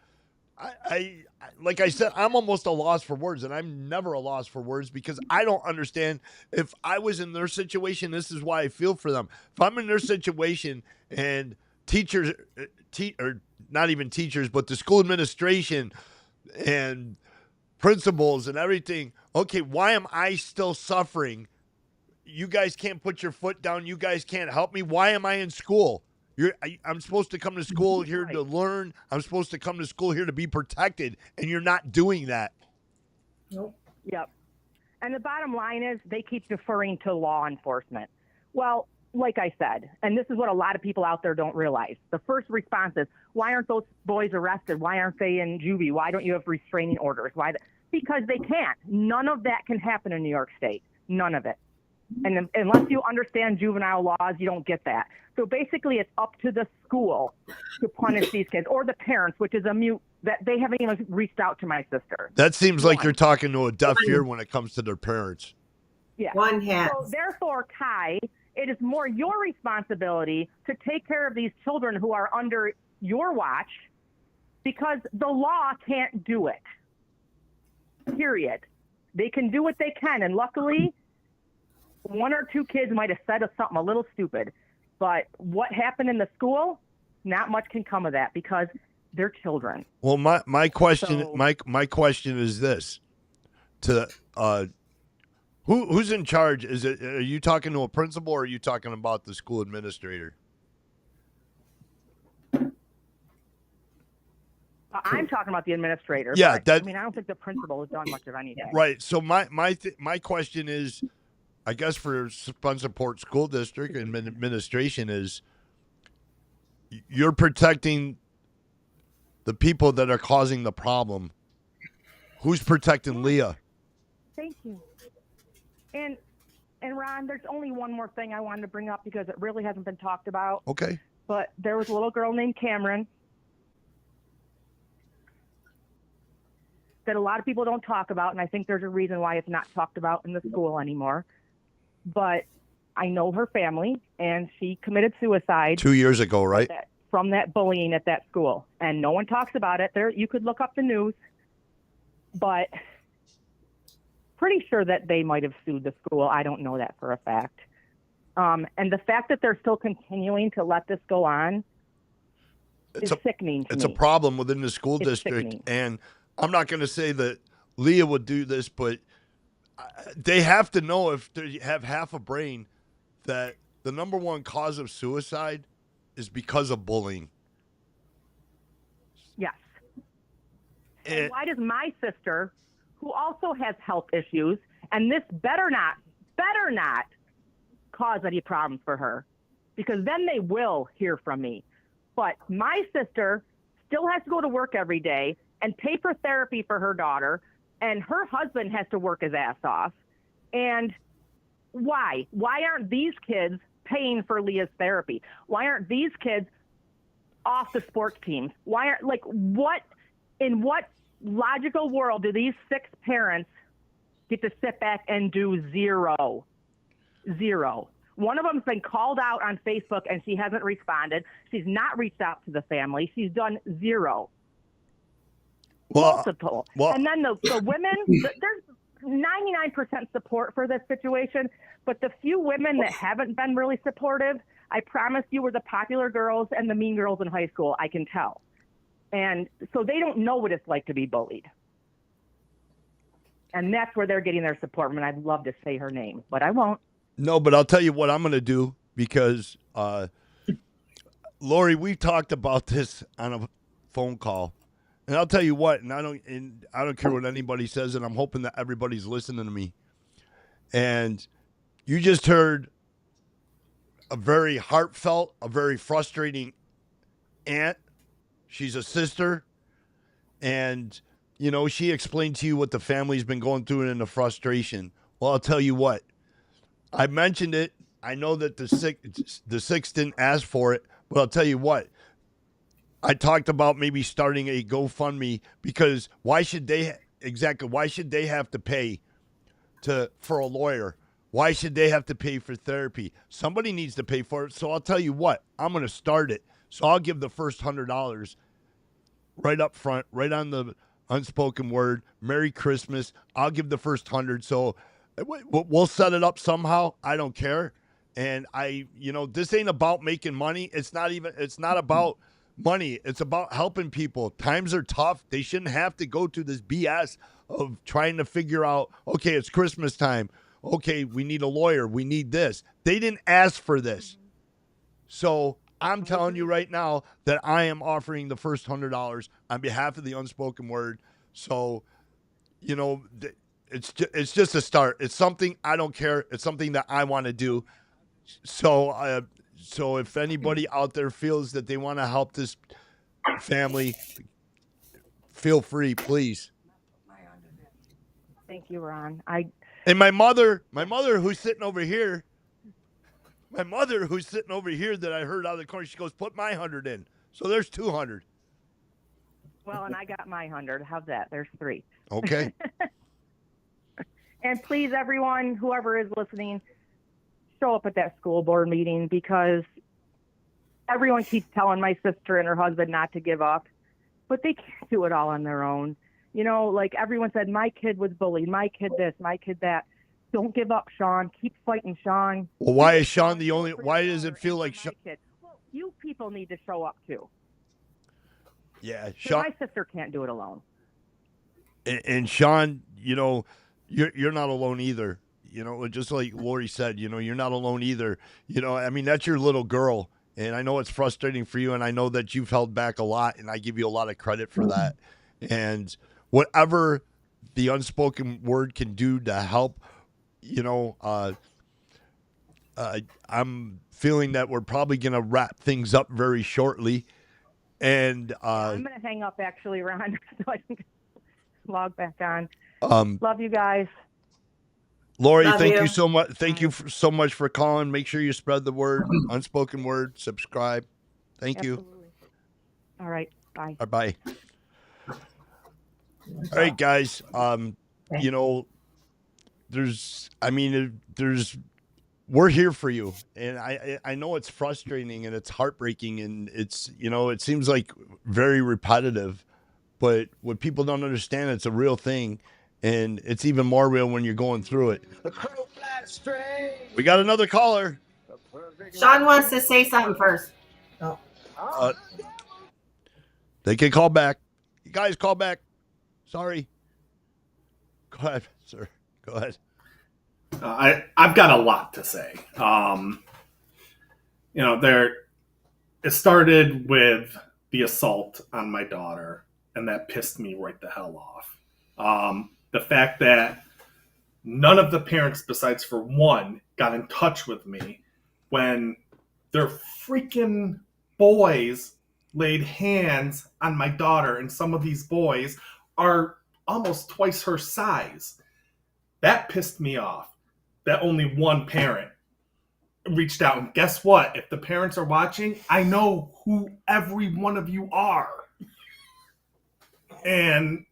I like I said, I'm almost a loss for words, and I'm never a loss for words because I don't understand. If I was in their situation, this is why I feel for them. If I'm in their situation and teachers, or not even teachers, but the school administration and principals and everything, okay, why am I still suffering? You guys can't put your foot down. You guys can't help me. Why am I in school? I'm supposed to come to school here to learn. I'm supposed to come to school here to be protected, and you're not doing that. Nope. Yep. And the bottom line is they keep deferring to law enforcement. Well, like I said, and this is what a lot of people out there don't realize. The first response is, why aren't those boys arrested? Why aren't they in juvie? Why don't you have restraining orders? Because they can't. None of that can happen in New York State. None of it. And unless you understand juvenile laws, you don't get that. So basically, it's up to the school to punish these kids, or the parents, which is a mute that they haven't even reached out to my sister. That seems like you're talking to a deaf ear when it comes to their parents. Yeah. One has. So therefore, Kai, it is more your responsibility to take care of these children who are under your watch, because the law can't do it. Period. They can do what they can, and luckily, 1 or 2 kids might have said something a little stupid. But what happened in the school, not much can come of that because they're children. Well, my question So- my question is this: to who's in charge? Is it, are you talking to a principal or are you talking about the school administrator? I'm talking about the administrator. Yeah, but, I don't think the principal has done much of anything. Right. So my question is, I guess for Spencerport School District and administration is, you're protecting the people that are causing the problem. Who's protecting Leah? Thank you. And Ron, there's only one more thing I wanted to bring up because it really hasn't been talked about. Okay. But there was a little girl named Cameron that a lot of people don't talk about, and I think there's a reason why it's not talked about in the school anymore. But I know her family, and she committed suicide 2 years ago, right? From that bullying at that school, and no one talks about it. There, you could look up the news, but pretty sure that they might have sued the school. I don't know that for a fact. And the fact that they're still continuing to let this go on is sickening to me. It's a problem within the school It's district, sickening. and I'm not going to say that Leah would do this, but they have to know, if they have half a brain, that the number one cause of suicide is because of bullying. Yes. And why does my sister, who also has health issues, and this better not cause any problems for her, because then they will hear from me. But my sister still has to go to work every day and pay for therapy for her daughter, and her husband has to work his ass off. And why? Why aren't these kids paying for Leah's therapy? Why aren't these kids off the sports teams? Why aren't, in what logical world do these 6 parents get to sit back and do zero? Zero. One of them's been called out on Facebook and she hasn't responded. She's not reached out to the family. She's done zero. Multiple. And then the women, there's 99% support for this situation, but the few women that haven't been really supportive, I promise you, were the popular girls and the mean girls in high school, I can tell. And so they don't know what it's like to be bullied. And that's where they're getting their support. I mean, I'd love to say her name, but I won't. No, but I'll tell you what I'm going to do, because, Lori, we talked about this on a phone call. And I'll tell you what, and I don't care what anybody says, and I'm hoping that everybody's listening to me. And you just heard a very heartfelt, a very frustrating aunt. She's a sister. And, she explained to you what the family's been going through and the frustration. Well, I'll tell you what. I mentioned it. I know that the six didn't ask for it, but I'll tell you what. I talked about maybe starting a GoFundMe, because why should they have to pay for a lawyer? Why should they have to pay for therapy? Somebody needs to pay for it. So I'll tell you what, I'm going to start it. So I'll give the first $100 right up front, right on the Unspoken Word. Merry Christmas. I'll give the first 100. So we'll set it up somehow. I don't care. And this ain't about making money. It's not about money. It's about helping people. Times are tough. They shouldn't have to go through this BS of trying to figure out, okay, it's Christmas time. Okay, we need a lawyer. We need this. They didn't ask for this. So I'm telling you right now that I am offering the first $100 on behalf of the Unspoken Word. So, it's just a start. It's something I don't care. It's something that I want to do. So, so if anybody out there feels that they want to help this family, feel free, please. Thank you, Ron. And my mother who's sitting over here, that I heard out of the corner, she goes, put my 100 in. So there's 200. Well, and I got my 100. How's that? There's 3. Okay. And please, everyone, whoever is listening, show up at that school board meeting, because everyone keeps telling my sister and her husband not to give up, but they can't do it all on their own. Like everyone said, my kid was bullied, my kid this, my kid that. Don't give up, Sean. Keep fighting, Sean. Well, why is Sean the only? Why does it feel like Sean? Well, you people need to show up too. Yeah, 'Cause Sean. my sister can't do it alone. And Sean, you're not alone either. Just like Lori said, you're not alone either. I mean, that's your little girl, and I know it's frustrating for you, and I know that you've held back a lot, and I give you a lot of credit for that. And whatever the unspoken word can do to help, I'm feeling that we're probably going to wrap things up very shortly. And I'm going to hang up, actually, Ron, so I can log back on. Love you guys. Lori, Love thank you. you so much. Thank you so much for calling. Make sure you spread the word. Unspoken word. Subscribe. Thank you. Absolutely. All right. Bye. Bye. All right, guys. We're here for you, and I know it's frustrating and it's heartbreaking, and it's it seems like very repetitive, but what people don't understand, it's a real thing, and it's even more real when you're going through it. The crow flies straight. We got another caller. Sean wants to say something first. They can call back. You guys call back. Sorry. Go ahead, sir. Go ahead. I've got a lot to say. It started with the assault on my daughter, and that pissed me right the hell off. The fact that none of the parents, besides for one, got in touch with me when their freaking boys laid hands on my daughter, and some of these boys are almost twice her size. That pissed me off. That only one parent reached out. And guess what? If the parents are watching, I know who every one of you are. And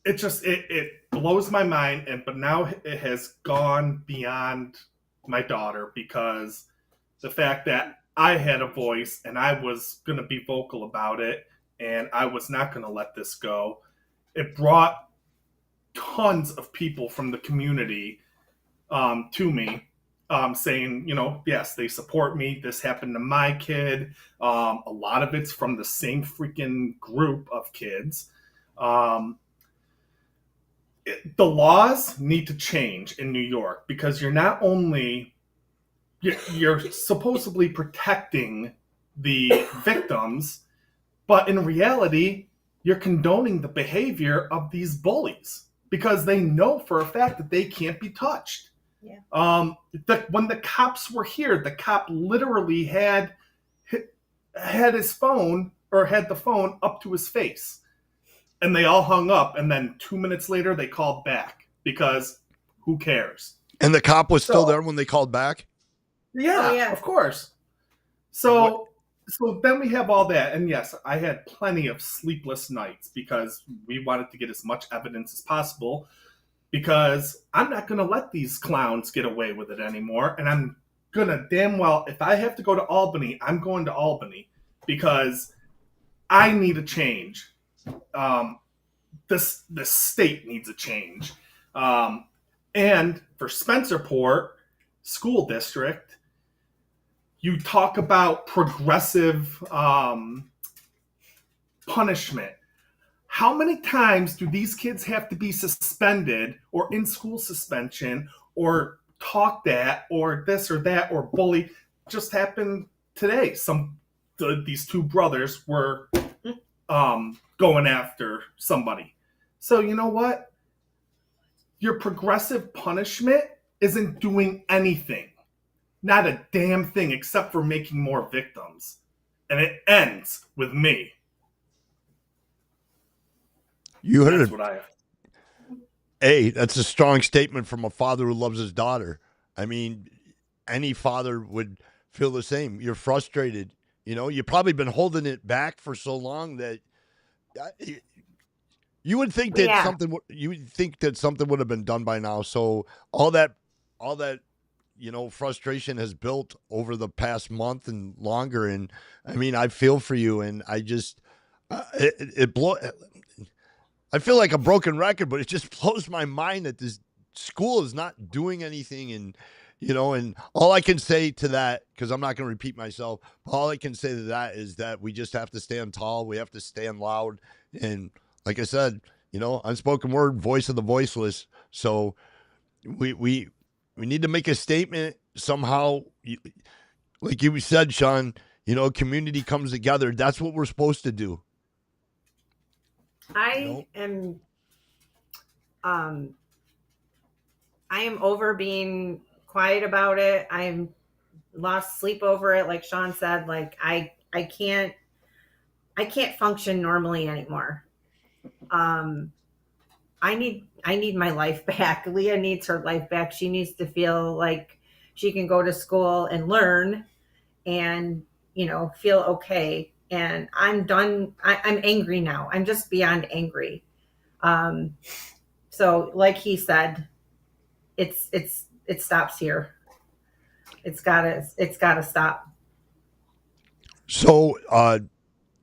it blows my mind. But now it has gone beyond my daughter, because the fact that I had a voice and I was going to be vocal about it, and I was not going to let this go. It brought tons of people from the community to me, saying, yes, they support me. This happened to my kid. A lot of it's from the same freaking group of kids. The laws need to change in New York, because you're not only you're supposedly protecting the victims, but in reality, you're condoning the behavior of these bullies, because they know for a fact that they can't be touched. Yeah. When the cops were here, the cop literally had his phone, or had the phone up to his face, and they all hung up. And then 2 minutes later, they called back, because who cares? And the cop was still there when they called back? Yeah, Oh, yeah. of course. So then we have all that. And yes, I had plenty of sleepless nights, because we wanted to get as much evidence as possible, because I'm not going to let these clowns get away with it anymore. And I'm going to damn well, if I have to go to Albany, I'm going to Albany, because I need a change. The state needs a change. And for Spencerport School District, you talk about progressive punishment. How many times do these kids have to be suspended, or in school suspension, or talked at, or this or that, or bullied? Just happened today. These two brothers were going after somebody. So you know what? Your progressive punishment isn't doing anything. Not a damn thing, except for making more victims. And it ends with me. You heard That's it. what I have. Hey, that's a strong statement from a father who loves his daughter. I mean, any father would feel the same. You're frustrated. You've probably been holding it back for so long that you would think that something would have been done by now. So all that frustration has built over the past month and longer. And I mean, I feel for you, and I just I feel like a broken record, but it just blows my mind that this school is not doing anything, and and all I can say to that, because I'm not going to repeat myself, all I can say to that is that we just have to stand tall. We have to stand loud. And like I said, unspoken word, voice of the voiceless. So we need to make a statement somehow. Like you said, Sean, community comes together. That's what we're supposed to do. I am over being quiet about it. I'm lost sleep over it. Like Sean said, like I can't function normally anymore. I need my life back. Leah needs her life back. She needs to feel like she can go to school and learn and, feel okay. And I'm done. I'm angry now. I'm just beyond angry. So like he said, it stops here. It's gotta stop. So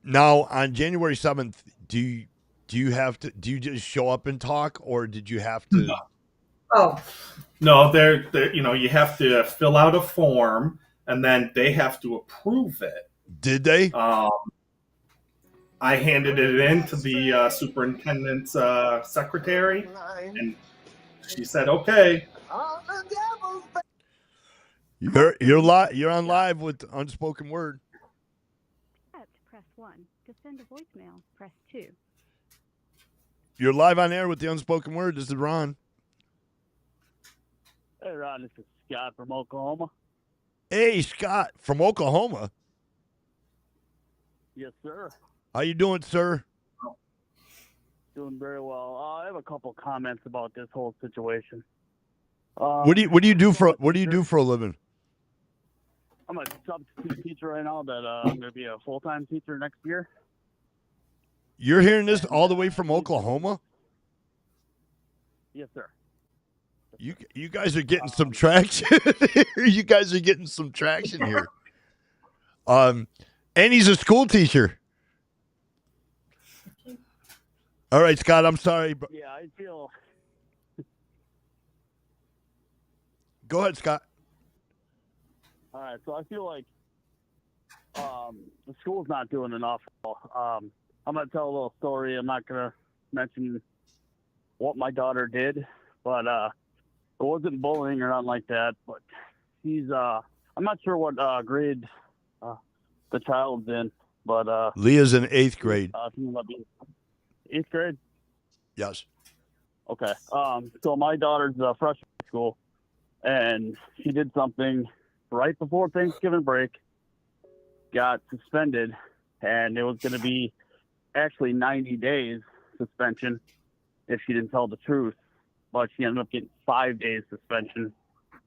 now on January 7th, do you just show up and talk, or did you have to? No. Oh. No, they're you have to fill out a form, and then they have to approve it. Did they? I handed it in to the superintendent's secretary, and she said, "Okay." You're on live with Unspoken Word. Press 1. To send a voicemail, press 2. You're live on air with the Unspoken Word. This is Ron. Hey, Ron, this is Scott from Oklahoma. Hey, Scott from Oklahoma. Yes, sir. How you doing, sir? Doing very well. I have a couple comments about this whole situation. What do you do for a living? I'm a substitute teacher right now. That I'm going to be a full-time teacher next year. You're hearing this all the way from Oklahoma? Yes, sir. You guys are getting some traction. You guys are getting some traction here. And he's a school teacher. All right, Scott, I'm sorry. But yeah, I feel... Go ahead, Scott. All right, so I feel like the school's not doing enough. I'm going to tell a little story. I'm not going to mention what my daughter did, but it wasn't bullying or nothing like that. But she's, I'm not sure what grade the child's in, but... Leah's in 8th grade. 8th grade? Yes. Okay. So my daughter's a freshman in school, and she did something right before Thanksgiving break, got suspended, and it was going to be actually 90 days suspension if she didn't tell the truth. But she ended up getting 5 days suspension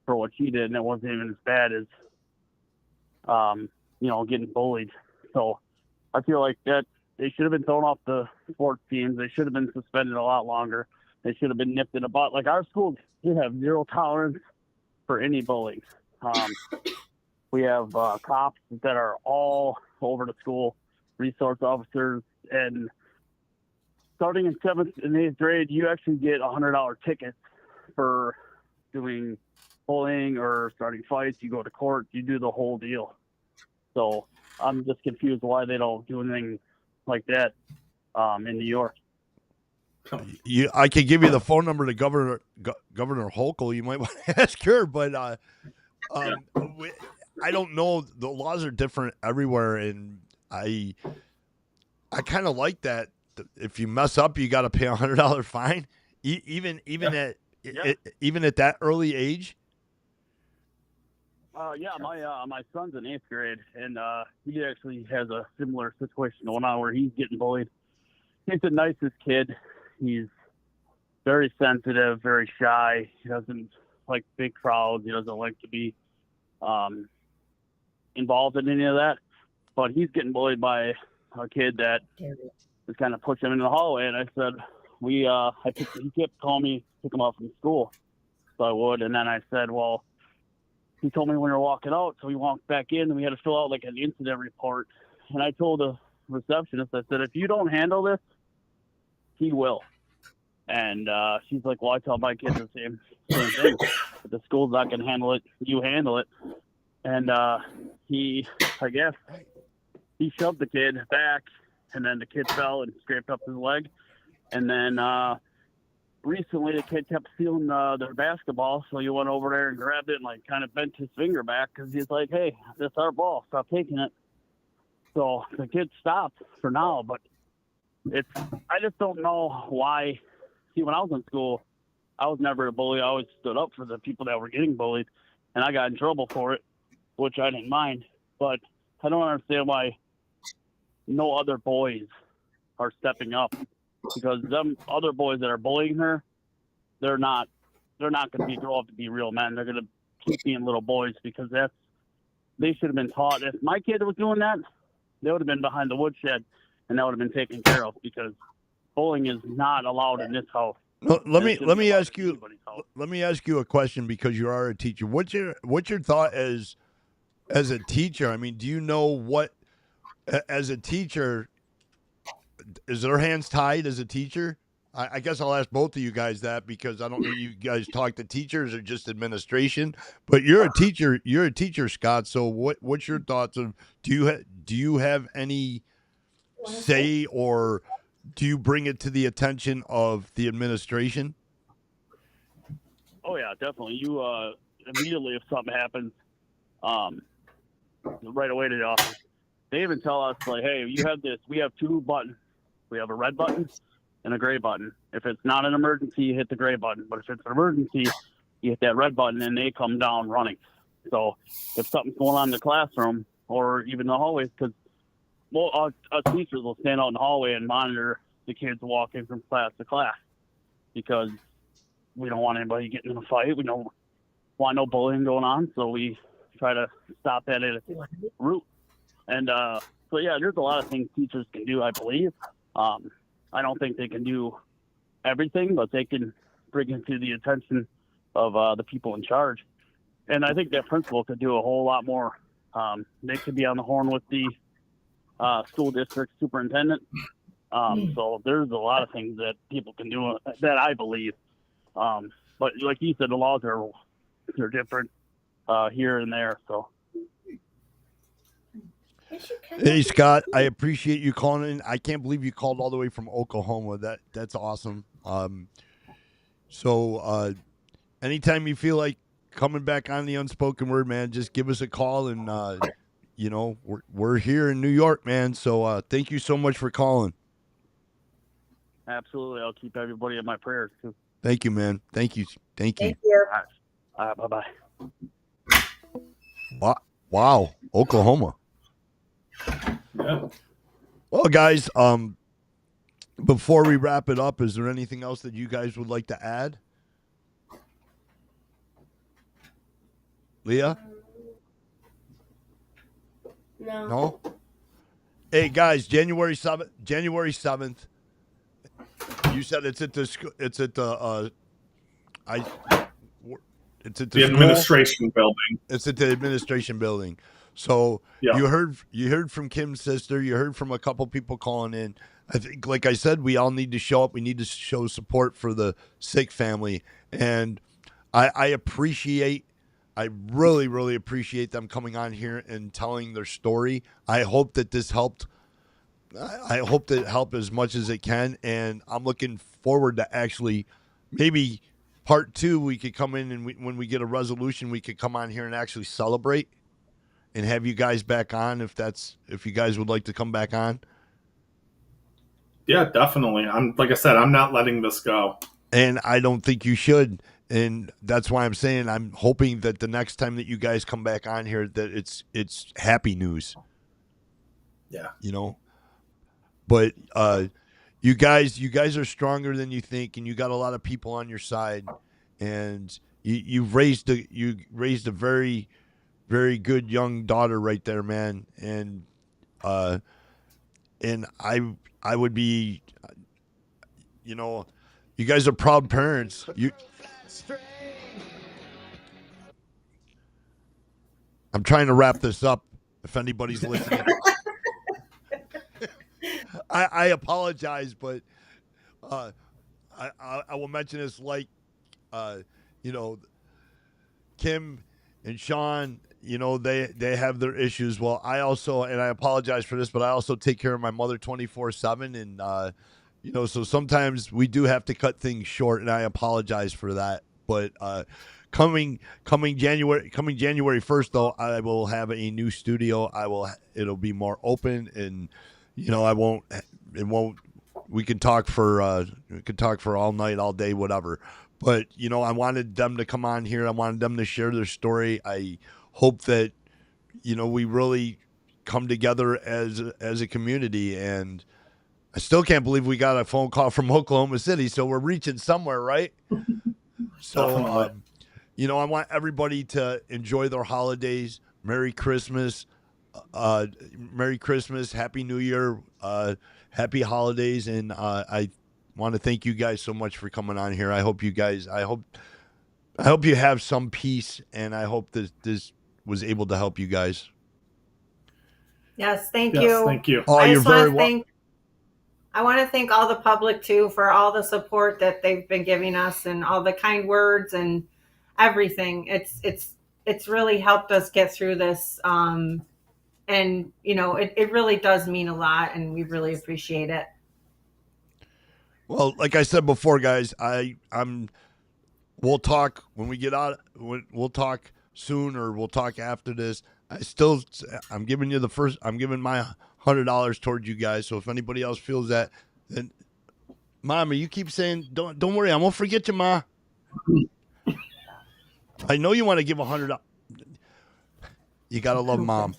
for what she did, and it wasn't even as bad as, getting bullied. So I feel like that they should have been thrown off the sports teams. They should have been suspended a lot longer. They should have been nipped in the butt. Like our school, we have zero tolerance for any bullying. We have cops that are all over the school, resource officers, and starting in 7th and 8th grade, you actually get $100 tickets for doing bullying or starting fights. You go to court, you do the whole deal. So I'm just confused why they don't do anything like that in New York. I could give you the phone number to Governor Hochul. You might want to ask her, but I don't know. The laws are different everywhere, and I kind of like that. If you mess up, you got to pay $100 fine, even at that early age. My son's in 8th grade, and he actually has a similar situation going on where he's getting bullied. He's the nicest kid. He's very sensitive, very shy. He doesn't like big crowds. He doesn't like to be involved in any of that. But he's getting bullied by a kid that was kind of pushing him in the hallway. And I said, he kept calling me, pick him up from school. So I would. And then I said, well, he told me when we were walking out. So we walked back in, and we had to fill out like an incident report. And I told the receptionist, I said, if you don't handle this, he will. And she's like, well, I tell my kids the same thing. If the school's not going to handle it, you handle it. And I guess, he shoved the kid back, and then the kid fell and scraped up his leg. And then recently the kid kept stealing their basketball, so he went over there and grabbed it and like kind of bent his finger back because he's like, hey, that's our ball. Stop taking it. So the kid stopped for now, but I just don't know why. See, when I was in school, I was never a bully. I always stood up for the people that were getting bullied, and I got in trouble for it, which I didn't mind. But I don't understand why no other boys are stepping up, because them other boys that are bullying her, they're not going to grow up to be real men. They're going to keep being little boys, because they should have been taught. If my kid was doing that, they would have been behind the woodshed, and that would have been taken care of, because bullying is not allowed in this house. No, let me ask you a question, because you are a teacher. What's your thought as a teacher? I mean, do you know what, as a teacher, is their hands tied as a teacher? I guess I'll ask both of you guys that, because I don't know if you guys talk to teachers or just administration, but you're a teacher, Scott. So what's your thoughts of, do you have any say, or do you bring it to the attention of the administration? Oh yeah, definitely. You immediately, if something happens, right away to the office. They even tell us, like, hey, you have this. We have two buttons. We have a red button and a gray button. If it's not an emergency, you hit the gray button. But if it's an emergency, you hit that red button, and they come down running. So if something's going on in the classroom or even the hallways, because us teachers will stand out in the hallway and monitor the kids walking from class to class, because we don't want anybody getting in a fight. We don't want no bullying going on, so we try to stop that at its root. And so, yeah, there's a lot of things teachers can do, I believe. I don't think they can do everything, but they can bring it to the attention of the people in charge. And I think that principal could do a whole lot more. They could be on the horn with the school district superintendent. So there's a lot of things that people can do that I believe. But like you said, the laws are different here and there. So. Hey, Scott, I appreciate you calling in. I can't believe you called all the way from Oklahoma. That's awesome. So anytime you feel like coming back on the Unspoken Word, man, just give us a call, and we're here in New York, man. So thank you so much for calling. Absolutely, I'll keep everybody in my prayers too. Thank you, man. Thank you. Thank you. Bye-bye. Wow, Oklahoma. Yeah. Well, guys, before we wrap it up, is there anything else that you guys would like to add? Leah? No? Hey, guys, January 7th. You said it's at the administration building. It's at the administration building. So yeah. you heard from Kim's sister. You heard from a couple people calling in. I think, like I said, we all need to show up. We need to show support for the sick family. And I really, really appreciate them coming on here and telling their story. I hope that this helped. I hope that it helped as much as it can. And I'm looking forward to actually maybe part 2, we could come in, and when we get a resolution, we could come on here and actually celebrate and have you guys back on if you guys would like to come back on. Yeah, definitely. Like I said, I'm not letting this go. And I don't think you should. And that's why I'm saying I'm hoping that the next time that you guys come back on here, that it's happy news. Yeah. But you guys are stronger than you think, and you got a lot of people on your side, and you've raised a very, very good young daughter right there, man. And I would be, you guys are proud parents. I'm trying to wrap this up. If anybody's listening, I apologize, but I will mention this, like, you know, Kim and Sean, you know, they have their issues. Well, I also, and I apologize for this, but I also take care of my mother 24/7, and you know, so sometimes we do have to cut things short, and I apologize for that. But coming January 1st, though, I will have a new studio. It'll be more open, and you know, it won't. We can talk for all night, all day, whatever. But you know, I wanted them to come on here. I wanted them to share their story. I hope that, you know, we really come together as a community. And I still can't believe we got a phone call from Oklahoma City. So we're reaching somewhere, right? So, you know, I want everybody to enjoy their holidays. Merry Christmas. Happy New Year. Happy holidays. And I want to thank you guys so much for coming on here. I hope you have some peace, and I hope that this was able to help you guys. Yes, thank Yes, you. thank you. Oh, I you're just very want to thank. I want to thank all the public too for all the support that they've been giving us and all the kind words and everything. It's really helped us get through this. And you know, it really does mean a lot, and we really appreciate it. Well, like I said before, guys, we'll talk when we get out. We'll talk soon, or we'll talk after this. I'm giving my $100 towards you guys. So if anybody else feels that, then, Mama, you keep saying, don't worry, I won't forget you, Ma. I know you want to give $100. You gotta love Mom.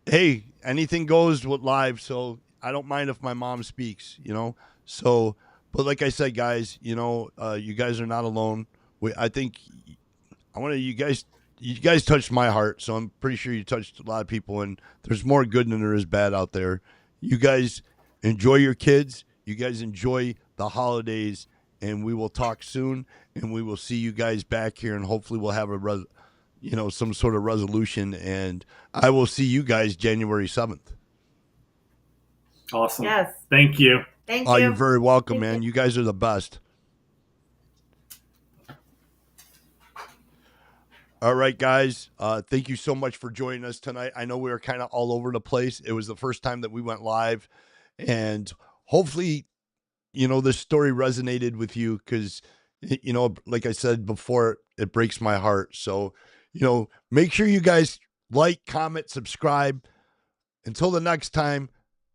Hey, anything goes with live, so I don't mind if my mom speaks, you know. So, but like I said, guys, you know, you guys are not alone. You guys touched my heart, so I'm pretty sure you touched a lot of people, and there's more good than there is bad out there. You guys enjoy your kids. You guys enjoy the holidays, and we will talk soon, and we will see you guys back here, and hopefully we'll have some sort of resolution, and I will see you guys January 7th. Awesome. Yes. Thank you. Thank Oh, you. you're very welcome, man. You guys are the best. All right, guys. Thank you so much for joining us tonight. I know we were kind of all over the place. It was the first time that we went live, and hopefully, you know, this story resonated with you because, you know, like I said before, it breaks my heart. So, you know, make sure you guys like, comment, subscribe. Until the next time,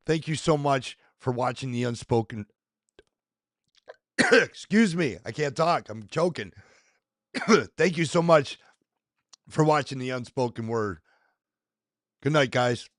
thank you so much for watching the Unspoken. Excuse me, I can't talk. I'm choking. Thank you so much for watching the Unspoken Word. Good night, guys.